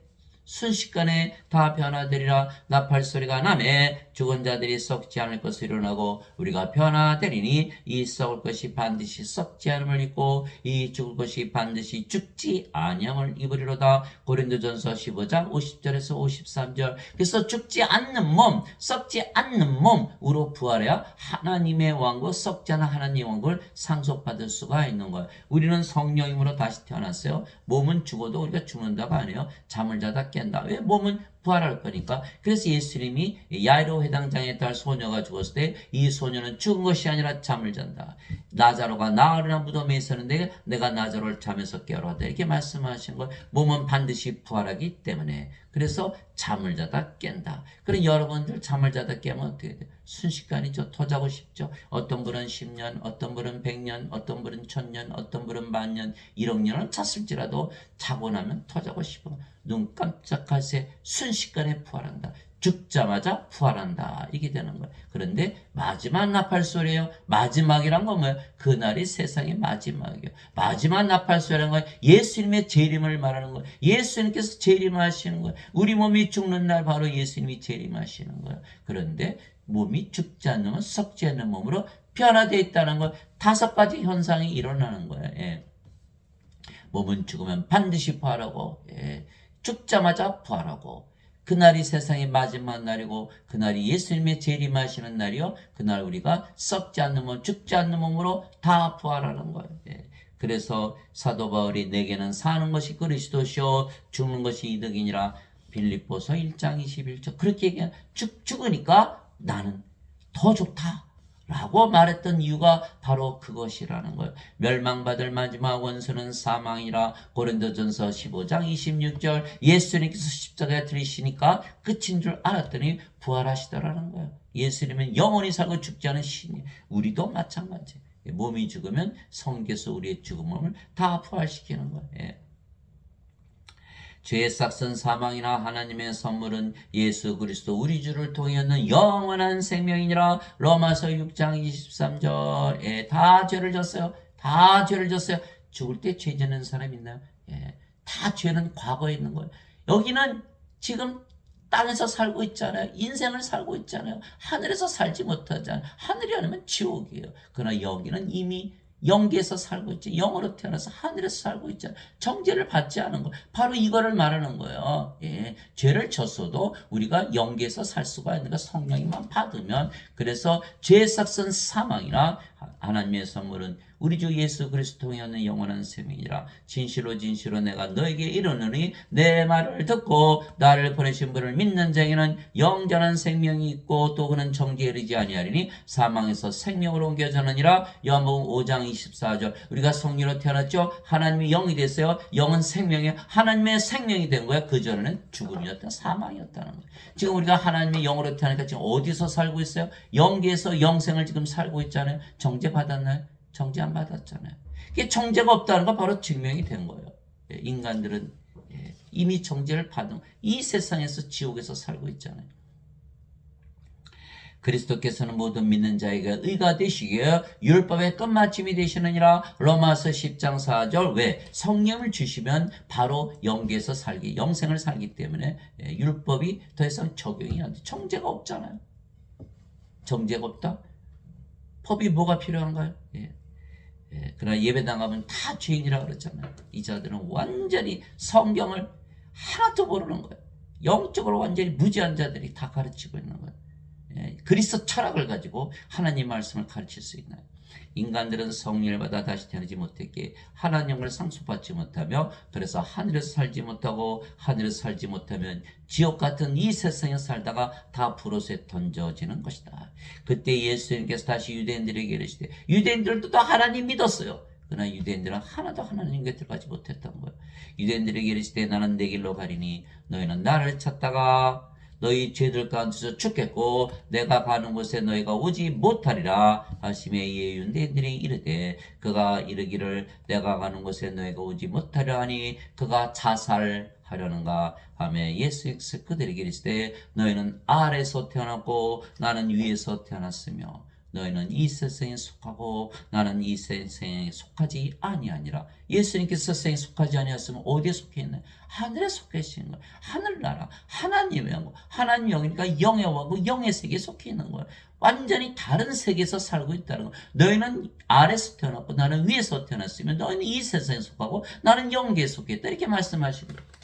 순식간에 다 변화되리라. 나팔 소리가 나매 죽은 자들이 썩지 않을 것을 일어나고 우리가 변화되리니 이 썩을 것이 반드시 썩지 않음을 입고 이 죽을 것이 반드시 죽지 아니함을 입으리로다. 고린도전서 15장 50절에서 53절. 그래서 죽지 않는 몸, 썩지 않는 몸으로 부활해야 하나님의 왕국, 썩지 않은 하나님의 왕국을 상속받을 수가 있는 거예요. 우리는 성령님으로 다시 태어났어요. 몸은 죽어도 우리가 죽는다가 아니에요. 잠을 자다 깬다. 왜? 몸은 부활할 거니까. 그래서 예수님이 야이로 회당장의 딸 소녀가 죽었을 때 이 소녀는 죽은 것이 아니라 잠을 잔다. 나자로가 나흘이나 무덤에 있었는데 내가 나자로를 잠에서 깨우라다. 이렇게 말씀하신 거. 몸은 반드시 부활하기 때문에. 그래서 잠을 자다 깬다. 그럼 여러분들 잠을 자다 깨면 어떻게 돼요? 순식간이죠. 더 자고 싶죠. 어떤 분은 10년, 어떤 분은 100년, 어떤 분은 1000년, 어떤 분은 10,000년, 1억 년을 잤을지라도 자고 나면 더 자고 싶어. 눈 깜짝할 새 순식간에 부활한다. 죽자마자 부활한다. 이게 되는 거예요. 그런데 마지막 나팔 소리예요. 마지막이란 건 뭐예요? 그날이 세상의 마지막이에요. 마지막 나팔 소리라는 건 예수님의 재림을 말하는 거예요. 예수님께서 재림하시는 거예요. 우리 몸이 죽는 날 바로 예수님이 재림하시는 거예요. 그런데 몸이 죽지 않는 몸은 썩지 않는 몸으로 변화되어 있다는 걸 5가지 현상이 일어나는 거예요. 예. 몸은 죽으면 반드시 부활하고 죽자마자 부활하고 그날이 세상의 마지막 날이고 그날이 예수님의 재림하시는 날이요. 그날 우리가 썩지 않는 몸, 죽지 않는 몸으로 다 부활하는 거예요. 그래서 사도 바울이 내게는 사는 것이 그리스도시요 죽는 것이 이득이니라. 빌립보서 1장 21절 그렇게 얘기해. 죽으니까 나는 더 좋다 라고 말했던 이유가 바로 그것이라는 거예요. 멸망받을 마지막 원수는 사망이라. 고린도전서 15장 26절 예수님께서 십자가에 들리시니까 끝인 줄 알았더니 부활하시더라는 거예요. 예수님은 영원히 살고 죽지 않은 신이 우리도 마찬가지예요. 몸이 죽으면 성경에서 우리의 죽은 몸을 다 부활시키는 거예요. 죄의 싹은 사망이나 하나님의 선물은 예수 그리스도 우리 주를 통해 얻는 영원한 생명이니라. 로마서 6장 23절 다 죄를 졌어요. 다 죄를 졌어요. 죽을 때 죄 짓는 사람 있나요? 다 죄는 과거에 있는 거예요. 여기는 지금 땅에서 살고 있잖아요. 인생을 살고 있잖아요. 하늘에서 살지 못하잖아요. 하늘이 아니면 지옥이에요. 그러나 여기는 이미 영계에서 살고 있지. 영으로 태어나서 하늘에서 살고 있잖아요. 정죄를 받지 않은 거. 바로 이거를 말하는 거예요. 죄를 졌어도 우리가 영계에서 살 수가 있는 거 성령님만 받으면. 그래서 죄의 삭은 사망이라 하나님의 선물은 우리 주 예수 그리스도 통해 얻는 영원한 생명이라. 진실로 진실로 내가 너에게 이르노니 내 말을 듣고 나를 보내신 분을 믿는 자에게는 영전한 생명이 있고 또 그는 정죄에 이르지 아니하리니 사망에서 생명으로 옮겨졌느니라. 요한복음 5장 24절 우리가 성령으로 태어났죠. 하나님이 영이 됐어요. 영은 생명이에요. 하나님의 생명이 된 거야. 그전에는 죽음이었다 사망이었다는 거예요. 지금 우리가 하나님의 영으로 태어나니까 지금 어디서 살고 있어요? 영계에서 영생을 지금 살고 있잖아요. 정죄 받았나요? 정죄 안 받았잖아요. 이게 정죄가 없다는 거 바로 증명이 된 거예요. 인간들은 이미 정죄를 받은 이 세상에서 지옥에서 살고 있잖아요. 그리스도께서는 모든 믿는 자에게 의가 되시기에 율법의 끝마침이 되시느니라. 로마서 10장 4절. 왜? 성령을 주시면 바로 영계에서 살기, 영생을 살기 때문에 율법이 더 이상 적용이 안 돼. 정죄가 없잖아요. 정죄가 없다? 법이 뭐가 필요한가요? 그러나 예배당 가면 다 죄인이라고 그랬잖아요. 이 자들은 완전히 성경을 하나도 모르는 거예요. 영적으로 완전히 무지한 자들이 다 가르치고 있는 거예요. 그리스도 철학을 가지고 하나님 말씀을 가르칠 수 있나요? 인간들은 성령을 받아 다시 태어나지 못했기에 하나님을 상속받지 못하며 그래서 하늘에서 살지 못하고 하늘에서 살지 못하면 지옥 같은 이 세상에 살다가 다 불옷에 던져지는 것이다. 그때 예수님께서 다시 유대인들에게 이르시되, 유대인들도 다 하나님 믿었어요. 그러나 유대인들은 하나도 하나님 곁에 들어가지 못했던 거예요. 유대인들에게 이르시되 나는 내 길로 가리니 너희는 나를 찾다가 너희 죄들 가운데서 죽겠고 내가 가는 곳에 너희가 오지 못하리라 하시매 이에 유대인들이 이르되 그가 이르기를 내가 가는 곳에 너희가 오지 못하리라 하니 그가 자살하려는가 하며 예수께서 그들에게 이르시되 너희는 아래에서 태어났고 나는 위에서 태어났으며 너희는 이 세상에 속하고 나는 이 세상에 속하지 아니하니라. 예수님께서 세상에 속하지 아니하였으면 어디에 속해 있나요? 하늘에 속해 계시는 거예요. 하늘나라, 하나님의 왕국, 하나님 영이니까 영의 왕국, 영의 세계에 속해 있는 거예요. 완전히 다른 세계에서 살고 있다는 거예요. 너희는 아래에서 태어났고 나는 위에서 태어났으면 너희는 이 세상에 속하고 나는 영계에 속해 있다. 이렇게 말씀하시는 거예요.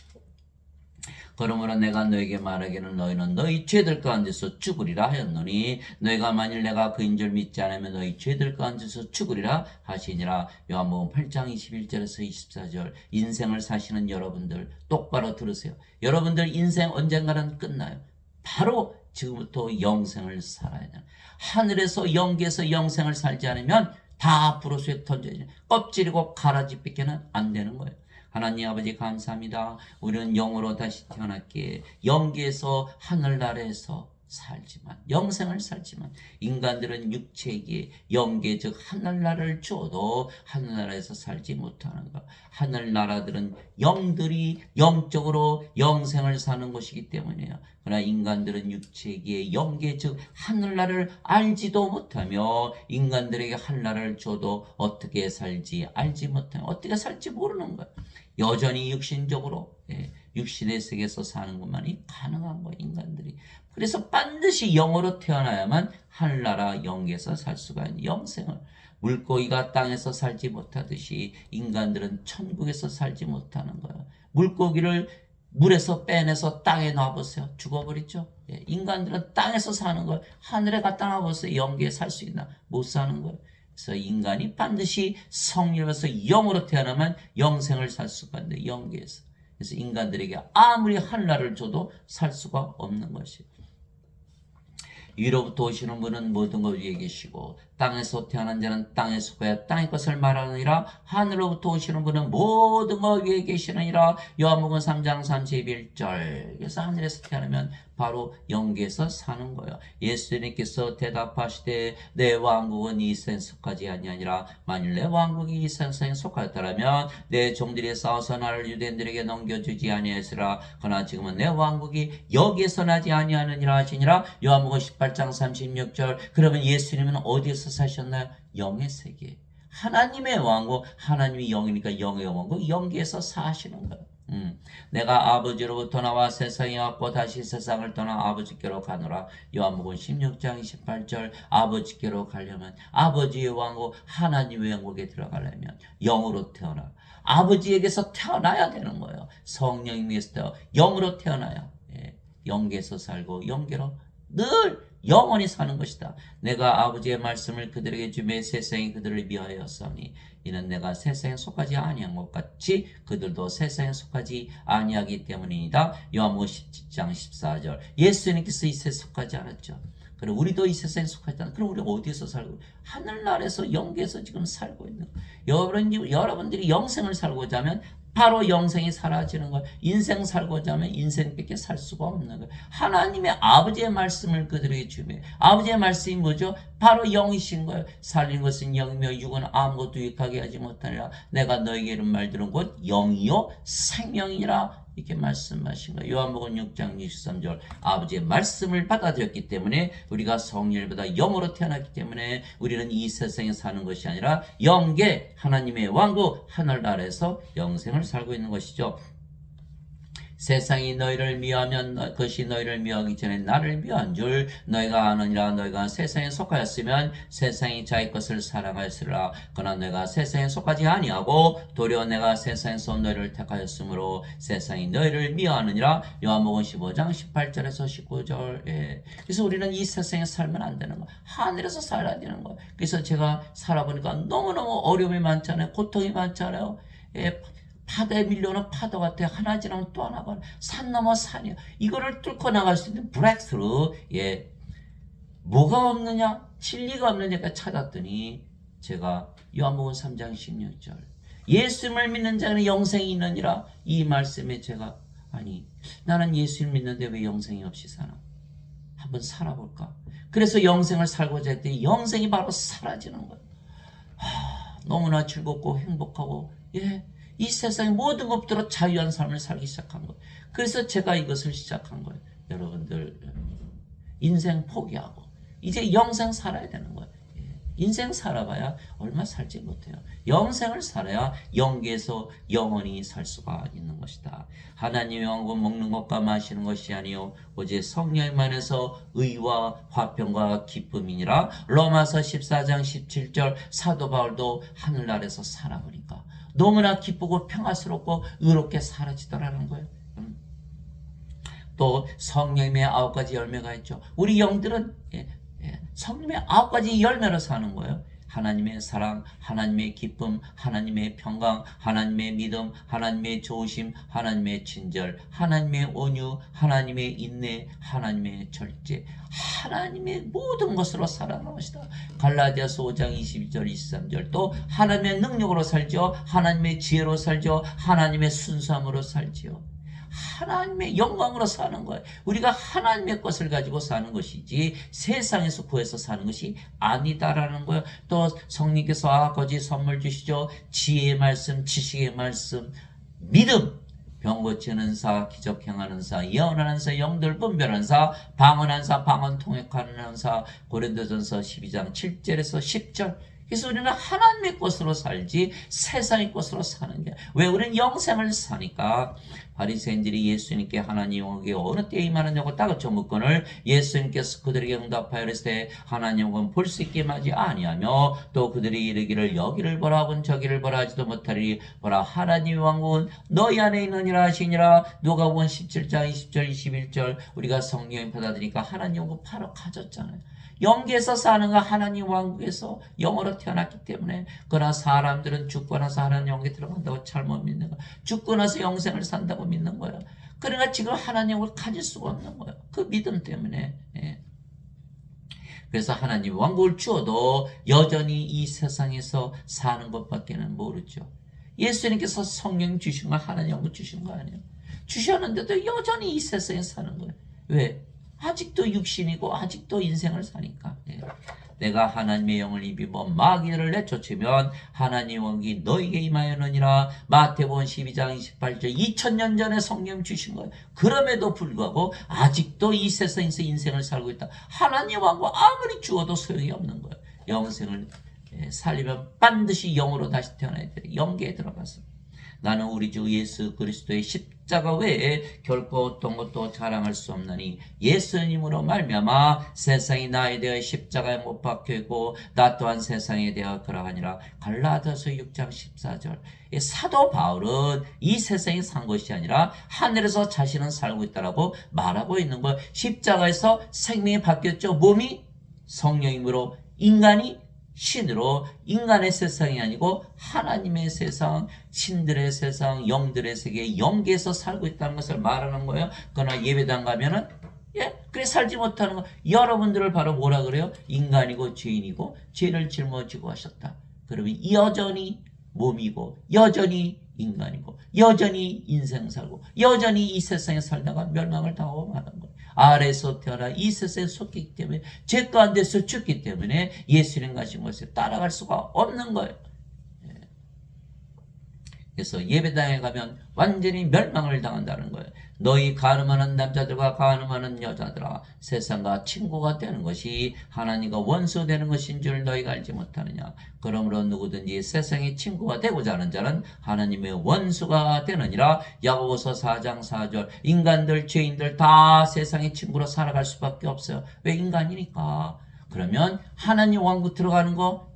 그러므로 내가 너에게 말하기는 너희는 너희 죄들 가운데서 죽으리라 하였노니 너희가 만일 내가 그인 줄 믿지 않으면 너희 죄들 가운데서 죽으리라 하시니라. 요한복음 8장 21절에서 24절. 인생을 사시는 여러분들 똑바로 들으세요. 여러분들 인생 언젠가는 끝나요. 바로 지금부터 영생을 살아야 돼요. 하늘에서 영계에서 영생을 살지 않으면 다 불옷에 던져지는 껍질이고 가라지 뺏기는 안 되는 거예요. 하나님 아버지 감사합니다. 우리는 영으로 다시 태어났기에 영계에서 하늘나라에서 살지만 영생을 살지만 인간들은 육체이기에 영계 즉 하늘나라를 주어도 하늘나라에서 살지 못하는 것. 하늘나라들은 영들이 영적으로 영생을 사는 것이기 때문이에요. 그러나 인간들은 육체이기에 영계 즉 하늘나라를 알지도 못하며 인간들에게 하늘나라를 줘도 어떻게 살지 알지 못하며 어떻게 살지 모르는 거예요. 여전히 육신적으로 육신의 세계에서 사는 것만이 가능한 거예요. 인간들이. 그래서 반드시 영으로 태어나야만 하늘나라 영계에서 살 수가 있는 영생을. 물고기가 땅에서 살지 못하듯이 인간들은 천국에서 살지 못하는 거예요. 물고기를 물에서 빼내서 땅에 놔보세요. 죽어버리죠. 인간들은 땅에서 사는 거예요. 하늘에 갖다 놔보세요. 영계에 살 수 있나? 못 사는 거예요. 그래서 인간이 반드시 성령에서 영으로 태어나면 영생을 살 수가 있는데 영계에서. 그래서 인간들에게 아무리 하늘나라를 줘도 살 수가 없는 것이에요. 위로부터 오시는 분은 모든 것 위에 계시고 땅에서 태어난 자는 땅에 속하여 땅의 것을 말하느니라. 하늘로부터 오시는 분은 모든 것 위에 계시느니라. 요한복음 3장 31절. 그래서 하늘에서 태어나면 바로 영계에서 사는 거예요. 예수님께서 대답하시되 내 왕국은 이 세상에 속하지 아니하니라. 만일 내 왕국이 이 세상에 속하였더라면 내 종들이 싸워서 나를 유대인들에게 넘겨주지 아니하였으라. 그러나 지금은 내 왕국이 여기에서 나지 아니하느니라 하시니라. 요한복음 18장 36절. 그러면 예수님은 어디에서 사셨나요? 영의 세계. 하나님의 왕국, 하나님이 영이니까 영의 왕국, 영계에서 사시는 거예요. 내가 아버지로부터 나와 세상에 왔고 다시 세상을 떠나 아버지께로 가노라. 요한복음 16장 28절. 아버지께로 가려면 아버지의 왕국 하나님의 왕국에 들어가려면 영으로 태어나 아버지에게서 태어나야 되는 거예요. 성령님께서 영으로 태어나야 영계에서 살고 영계로 늘 영원히 사는 것이다. 내가 아버지의 말씀을 그들에게 주매 세상이 그들을 미워하였으니 이는 내가 세상에 속하지 아니한 것 같이 그들도 세상에 속하지 아니하기 때문이다. 요한복음 17장 14절. 예수님께서 이 세상에 속하지 않았죠. 그럼 우리도 이 세상에 속하지 않아. 그럼 우리가 어디서 살고? 하늘나라에서 영계에서 지금 살고 있는 거예요. 여러분들이 영생을 살고자 하면 바로 영생이 사라지는 거예요. 인생 살고자 하면 인생밖에 살 수가 없는 거예요. 하나님의 아버지의 말씀을 그들에게 주며 아버지의 말씀이 뭐죠? 바로 영이신 거예요. 살린 것은 영이며 육은 아무것도 유익하게 하지 못하니라. 내가 너에게 이런 말 들은 곧 영이요 생명이라. 이렇게 말씀하신 거예요. 요한복음 6장 63절 아버지의 말씀을 받아들였기 때문에 우리가 성령을 받아 영으로 태어났기 때문에 우리는 이 세상에 사는 것이 아니라 영계 하나님의 왕국 하늘나라에서 영생을 살고 있는 것이죠. 세상이 너희를 미워하면 그것이 너희를 미워하기 전에 나를 미워한 줄 너희가 아느니라. 너희가 세상에 속하였으면 세상이 자기 것을 사랑하였으리라. 그러나 너희가 세상에 속하지 아니하고 도리어 내가 세상에서 너희를 택하였으므로 세상이 너희를 미워하느니라. 요한복음 15장 18절에서 19절. 그래서 우리는 이 세상에 살면 안 되는 거야. 하늘에서 살아야 되는 거야. 그래서 제가 살아보니까 너무너무 어려움이 많잖아요. 고통이 많잖아요. 바다에 밀려오는 파도 같아. 하나 지나면 또 하나 가는 산 넘어 산이야. 이거를 뚫고 나갈 수 있는 브렉스루. 뭐가 없느냐? 진리가 없느냐가 찾았더니 제가 요한복음 3장 16절 예수님을 믿는 자는 영생이 있느니라. 이 말씀에 제가 아니 나는 예수를 믿는데 왜 영생이 없이 사나? 한번 살아볼까? 그래서 영생을 살고자 했더니 영생이 바로 사라지는 거예요. 너무나 즐겁고 행복하고 이 세상의 모든 것들로 자유한 삶을 살기 시작한 거예요. 그래서 제가 이것을 시작한 거예요. 여러분들 인생 포기하고 이제 영생 살아야 되는 거예요. 인생 살아봐야 얼마 살지 못해요. 영생을 살아야 영계에서 영원히 살 수가 있는 것이다. 하나님의 왕국 먹는 것과 마시는 것이 아니요 오직 성령만에서 의와 화평과 기쁨이니라. 로마서 14장 17절 사도 바울도 하늘나라에서 살아보니까 너무나 기쁘고 평화스럽고 의롭게 사라지더라는 거예요. 또 성령의 9가지 열매가 있죠. 우리 영들은 성령의 9가지 열매로 사는 거예요. 하나님의 사랑, 하나님의 기쁨, 하나님의 평강, 하나님의 믿음, 하나님의 조심, 하나님의 친절, 하나님의 온유, 하나님의 인내, 하나님의 절제, 하나님의 모든 것으로 살아가는 것이다. 갈라디아서 5장 22절 23절 또 하나님의 능력으로 살죠. 하나님의 지혜로 살죠. 하나님의 순수함으로 살지요. 하나님의 영광으로 사는 거예요. 우리가 하나님의 것을 가지고 사는 것이지 세상에서 구해서 사는 것이 아니다라는 거예요. 또 성령께서 아버지 선물 주시죠. 지혜의 말씀, 지식의 말씀, 믿음, 병 고치는 사, 기적 행하는 사, 예언하는 사, 영들 분별하는 사, 방언하는 사, 방언 통역하는 사. 고린도전서 12장 7절에서 10절. 그래서 우리는 하나님의 것으로 살지 세상의 것으로 사는 게. 왜 우리는 영생을 사니까. 바리새인들이 예수님께 하나님에게 어느 때에 임하느냐고 따가쳐 묻거늘 예수님께서 그들에게 응답하여 이르시되 하나님은 볼 수 있게 하지 아니하며 또 그들이 이르기를 여기를 보라 하곤 저기를 보라 하지도 못하리니 보라 하나님의 왕국은 너희 안에 있느니라 하시니라. 누가복음 17장 20절 21절 우리가 성령을 받아들이니까 하나님 왕국 바로 가졌잖아요. 영계에서 사는 거 하나님 왕국에서 영으로 태어났기 때문에. 그러나 사람들은 죽고 나서 하나님 왕국에 들어간다고 잘못 믿는 거야. 죽고 나서 영생을 산다고 믿는 거야. 그러니까 지금 하나님을 가질 수가 없는 거야. 그 믿음 때문에. 그래서 하나님 왕국을 주어도 여전히 이 세상에서 사는 것밖에는 모르죠. 예수님께서 성령 주신 거 하나님 왕국 주신 거 아니에요. 주셨는데도 여전히 이 세상에 사는 거예요. 왜? 아직도 육신이고 아직도 인생을 사니까. 내가 하나님의 영을 입히고 마귀를 내쫓으면 하나님 왕국이 너에게 임하였느니라. 마태복음 12장 28절 2000년 전에 성령 주신 거예요. 그럼에도 불구하고 아직도 이 세상에서 인생을 살고 있다. 하나님 왕국 아무리 주어도 소용이 없는 거예요. 영생을 살리면 반드시 영으로 다시 태어나야 돼. 영계에 들어가서. 나는 우리 주 예수 그리스도의 십자가 외에 결코 어떤 것도 자랑할 수 없나니 예수님으로 말미암아 세상이 나에 대하여 십자가에 못 박혀 있고 나 또한 세상에 대하여 그러하니라. 갈라디아서 6장 14절. 사도 바울은 이 세상에 산 것이 아니라 하늘에서 자신은 살고 있다라고 말하고 있는 거예요. 십자가에서 생명이 바뀌었죠. 몸이 성령이므로 인간이 신으로. 인간의 세상이 아니고 하나님의 세상, 신들의 세상, 영들의 세계, 영계에서 살고 있다는 것을 말하는 거예요. 그러나 예배당 가면은 그래 살지 못하는 거. 여러분들을 바로 뭐라 그래요? 인간이고 죄인이고 죄를 짊어지고 하셨다. 그러면 여전히 몸이고 여전히 인간이고 여전히 인생 살고 여전히 이 세상에 살다가 멸망을 당하고 마는 거예요. 아래에서 태어나 이 세상에 속했기 때문에 죄 가운데서 죽기 때문에 예수님 가신 것을 따라갈 수가 없는 거예요. 그래서 예배당에 가면 완전히 멸망을 당한다는 거예요. 너희 간음하는 남자들과 간음하는 여자들아, 세상과 친구가 되는 것이 하나님과 원수 되는 것인 줄 너희가 알지 못하느냐. 그러므로 누구든지 세상의 친구가 되고자 하는 자는 하나님의 원수가 되느니라. 야고보서 4장 4절. 인간들, 죄인들 다 세상의 친구로 살아갈 수밖에 없어요. 왜? 인간이니까. 그러면 하나님 왕국 들어가는 거,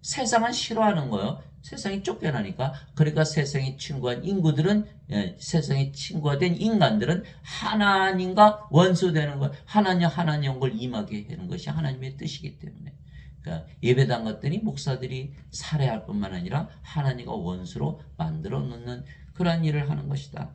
세상은 싫어하는 거예요. 세상이 쫓겨나니까. 그러니까 세상의 친구한 인구들은, 세상의 친구가 된 인간들은 하나님과 원수되는 거예요. 하나님 걸 임하게 하는 것이 하나님의 뜻이기 때문에. 그러니까 예배당 갔더니 목사들이 살해할 뿐만 아니라 하나님과 원수로 만들어 놓는 그러한 일을 하는 것이다.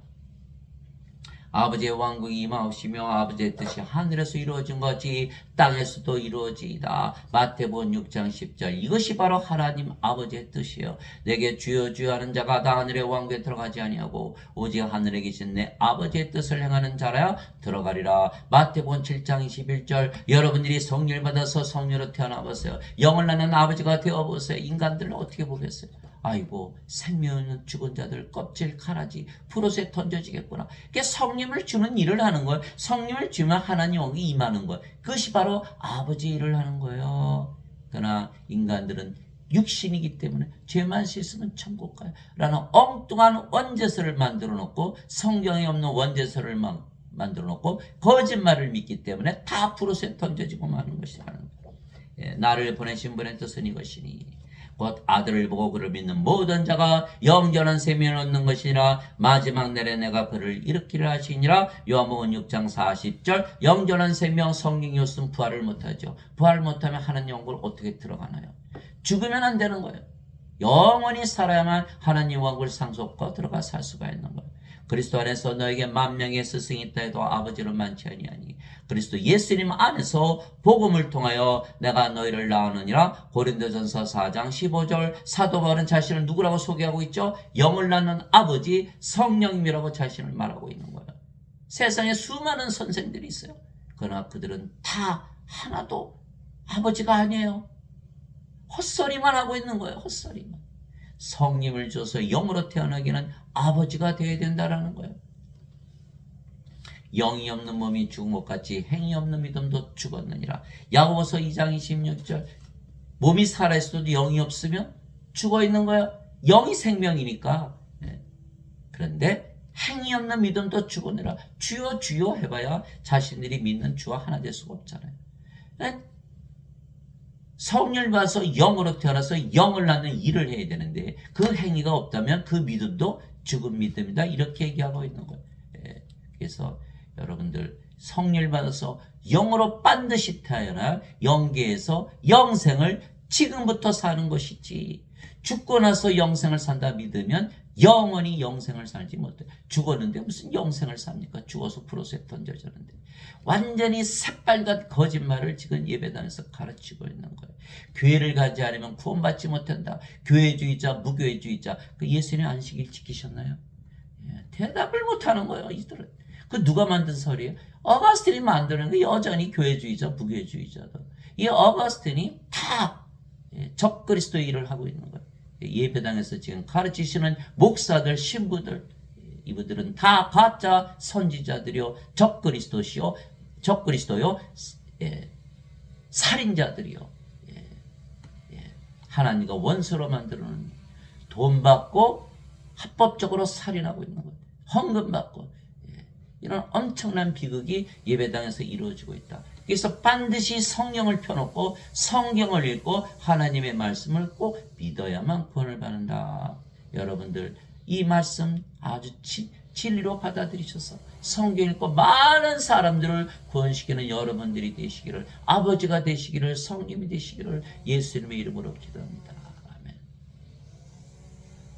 아버지의 왕국이 임하옵시며 아버지의 뜻이 하늘에서 이루어진 것이 땅에서도 이루어지이다. 마태복음 6장 10절. 이것이 바로 하나님 아버지의 뜻이에요. 내게 주여 주여 하는 자가 다 하늘의 왕국에 들어가지 아니하고 오직 하늘에 계신 내 아버지의 뜻을 행하는 자라야 들어가리라. 마태복음 7장 21절. 여러분들이 성령을 받아서 성령으로 태어나보세요. 영을 낳는 아버지가 되어보세요. 인간들은 어떻게 보겠어요? 아이고, 생명은 죽은 자들 껍질 가라지 푸릇에 던져지겠구나. 그게 성령을 주는 일을 하는 거예요. 성령을 주면 하나님 왕이 임하는 거예요. 그것이 바로 아버지 일을 하는 거예요. 그러나 인간들은 육신이기 때문에 죄만 씻으면 천국 가요 라는 엉뚱한 원죄설을 만들어 놓고, 성경에 없는 원죄설을 만들어 놓고 거짓말을 믿기 때문에 다 푸릇에 던져지고 마는 것이라는 거예요. 나를 보내신 분의 뜻은 이것이니 곧 아들을 보고 그를 믿는 모든 자가 영원한 생명을 얻는 것이니라. 마지막 날에 내가 그를 일으키려 하시니라. 요한복음 6장 40절. 영원한 생명, 성령이 없으면 부활을 못하죠. 부활을 못하면 하나님 왕국을 어떻게 들어가나요? 죽으면 안 되는 거예요. 영원히 살아야만 하나님 왕국을 상속하고 들어가 살 수가 있는 거예요. 그리스도 안에서 너에게 만명의 스승이 있다 해도 아버지를 많지 아니하니 그리스도 예수님 안에서 복음을 통하여 내가 너희를 낳으느니라. 고린도전서 4장 15절. 사도 바울은 자신을 누구라고 소개하고 있죠? 영을 낳는 아버지 성령님이라고 자신을 말하고 있는 거예요. 세상에 수많은 선생들이 있어요. 그러나 그들은 다 하나도 아버지가 아니에요. 헛소리만 하고 있는 거예요. 헛소리만. 성령을 줘서 영으로 태어나기는 아버지가 되어야 된다라는 거예요. 영이 없는 몸이 죽은 것 같이 행이 없는 믿음도 죽었느니라. 야고보서 2장 26절. 몸이 살아있어도 영이 없으면 죽어 있는 거예요. 영이 생명이니까. 그런데 행이 없는 믿음도 죽었느니라. 주여 주여 해봐야 자신들이 믿는 주와 하나 될 수가 없잖아요. 성령을 받아서 영으로 태어나서 영을 낳는 일을 해야 되는데 그 행위가 없다면 그 믿음도 죽은 믿음이다. 이렇게 얘기하고 있는 거예요. 그래서 여러분들 성령을 받아서 영으로 반드시 태어나 영계에서 영생을 지금부터 사는 것이지, 죽고 나서 영생을 산다 믿으면 영원히 영생을 살지 못해. 죽었는데 무슨 영생을 삽니까? 죽어서 푸릇에 던져졌는데. 완전히 새빨간 거짓말을 지금 예배당에서 가르치고 있는 거예요. 교회를 가지 않으면 구원받지 못한다. 교회주의자, 무교회주의자. 그 예수님의 안식일 지키셨나요? 대답을 못하는 거예요, 이들은. 그 누가 만든 설이에요? 어거스틴이 만드는 게 여전히 교회주의자, 무교회주의자다. 이 어거스틴이 다 적그리스도 일을 하고 있는 거예요. 예배당에서 지금 가르치시는 목사들, 신부들, 이분들은 다 가짜 선지자들이요, 적그리스도요, 살인자들이요. 하나님과 원수로 만들어놓은, 돈 받고 합법적으로 살인하고 있는 거예요. 헌금 받고. 이런 엄청난 비극이 예배당에서 이루어지고 있다. 그래서 반드시 성령을 펴놓고 성경을 읽고 하나님의 말씀을 꼭 믿어야만 구원을 받는다. 여러분들 이 말씀 아주 진리로 받아들이셔서 성경 읽고 많은 사람들을 구원시키는 여러분들이 되시기를, 아버지가 되시기를, 성령이 되시기를 예수님의 이름으로 기도합니다.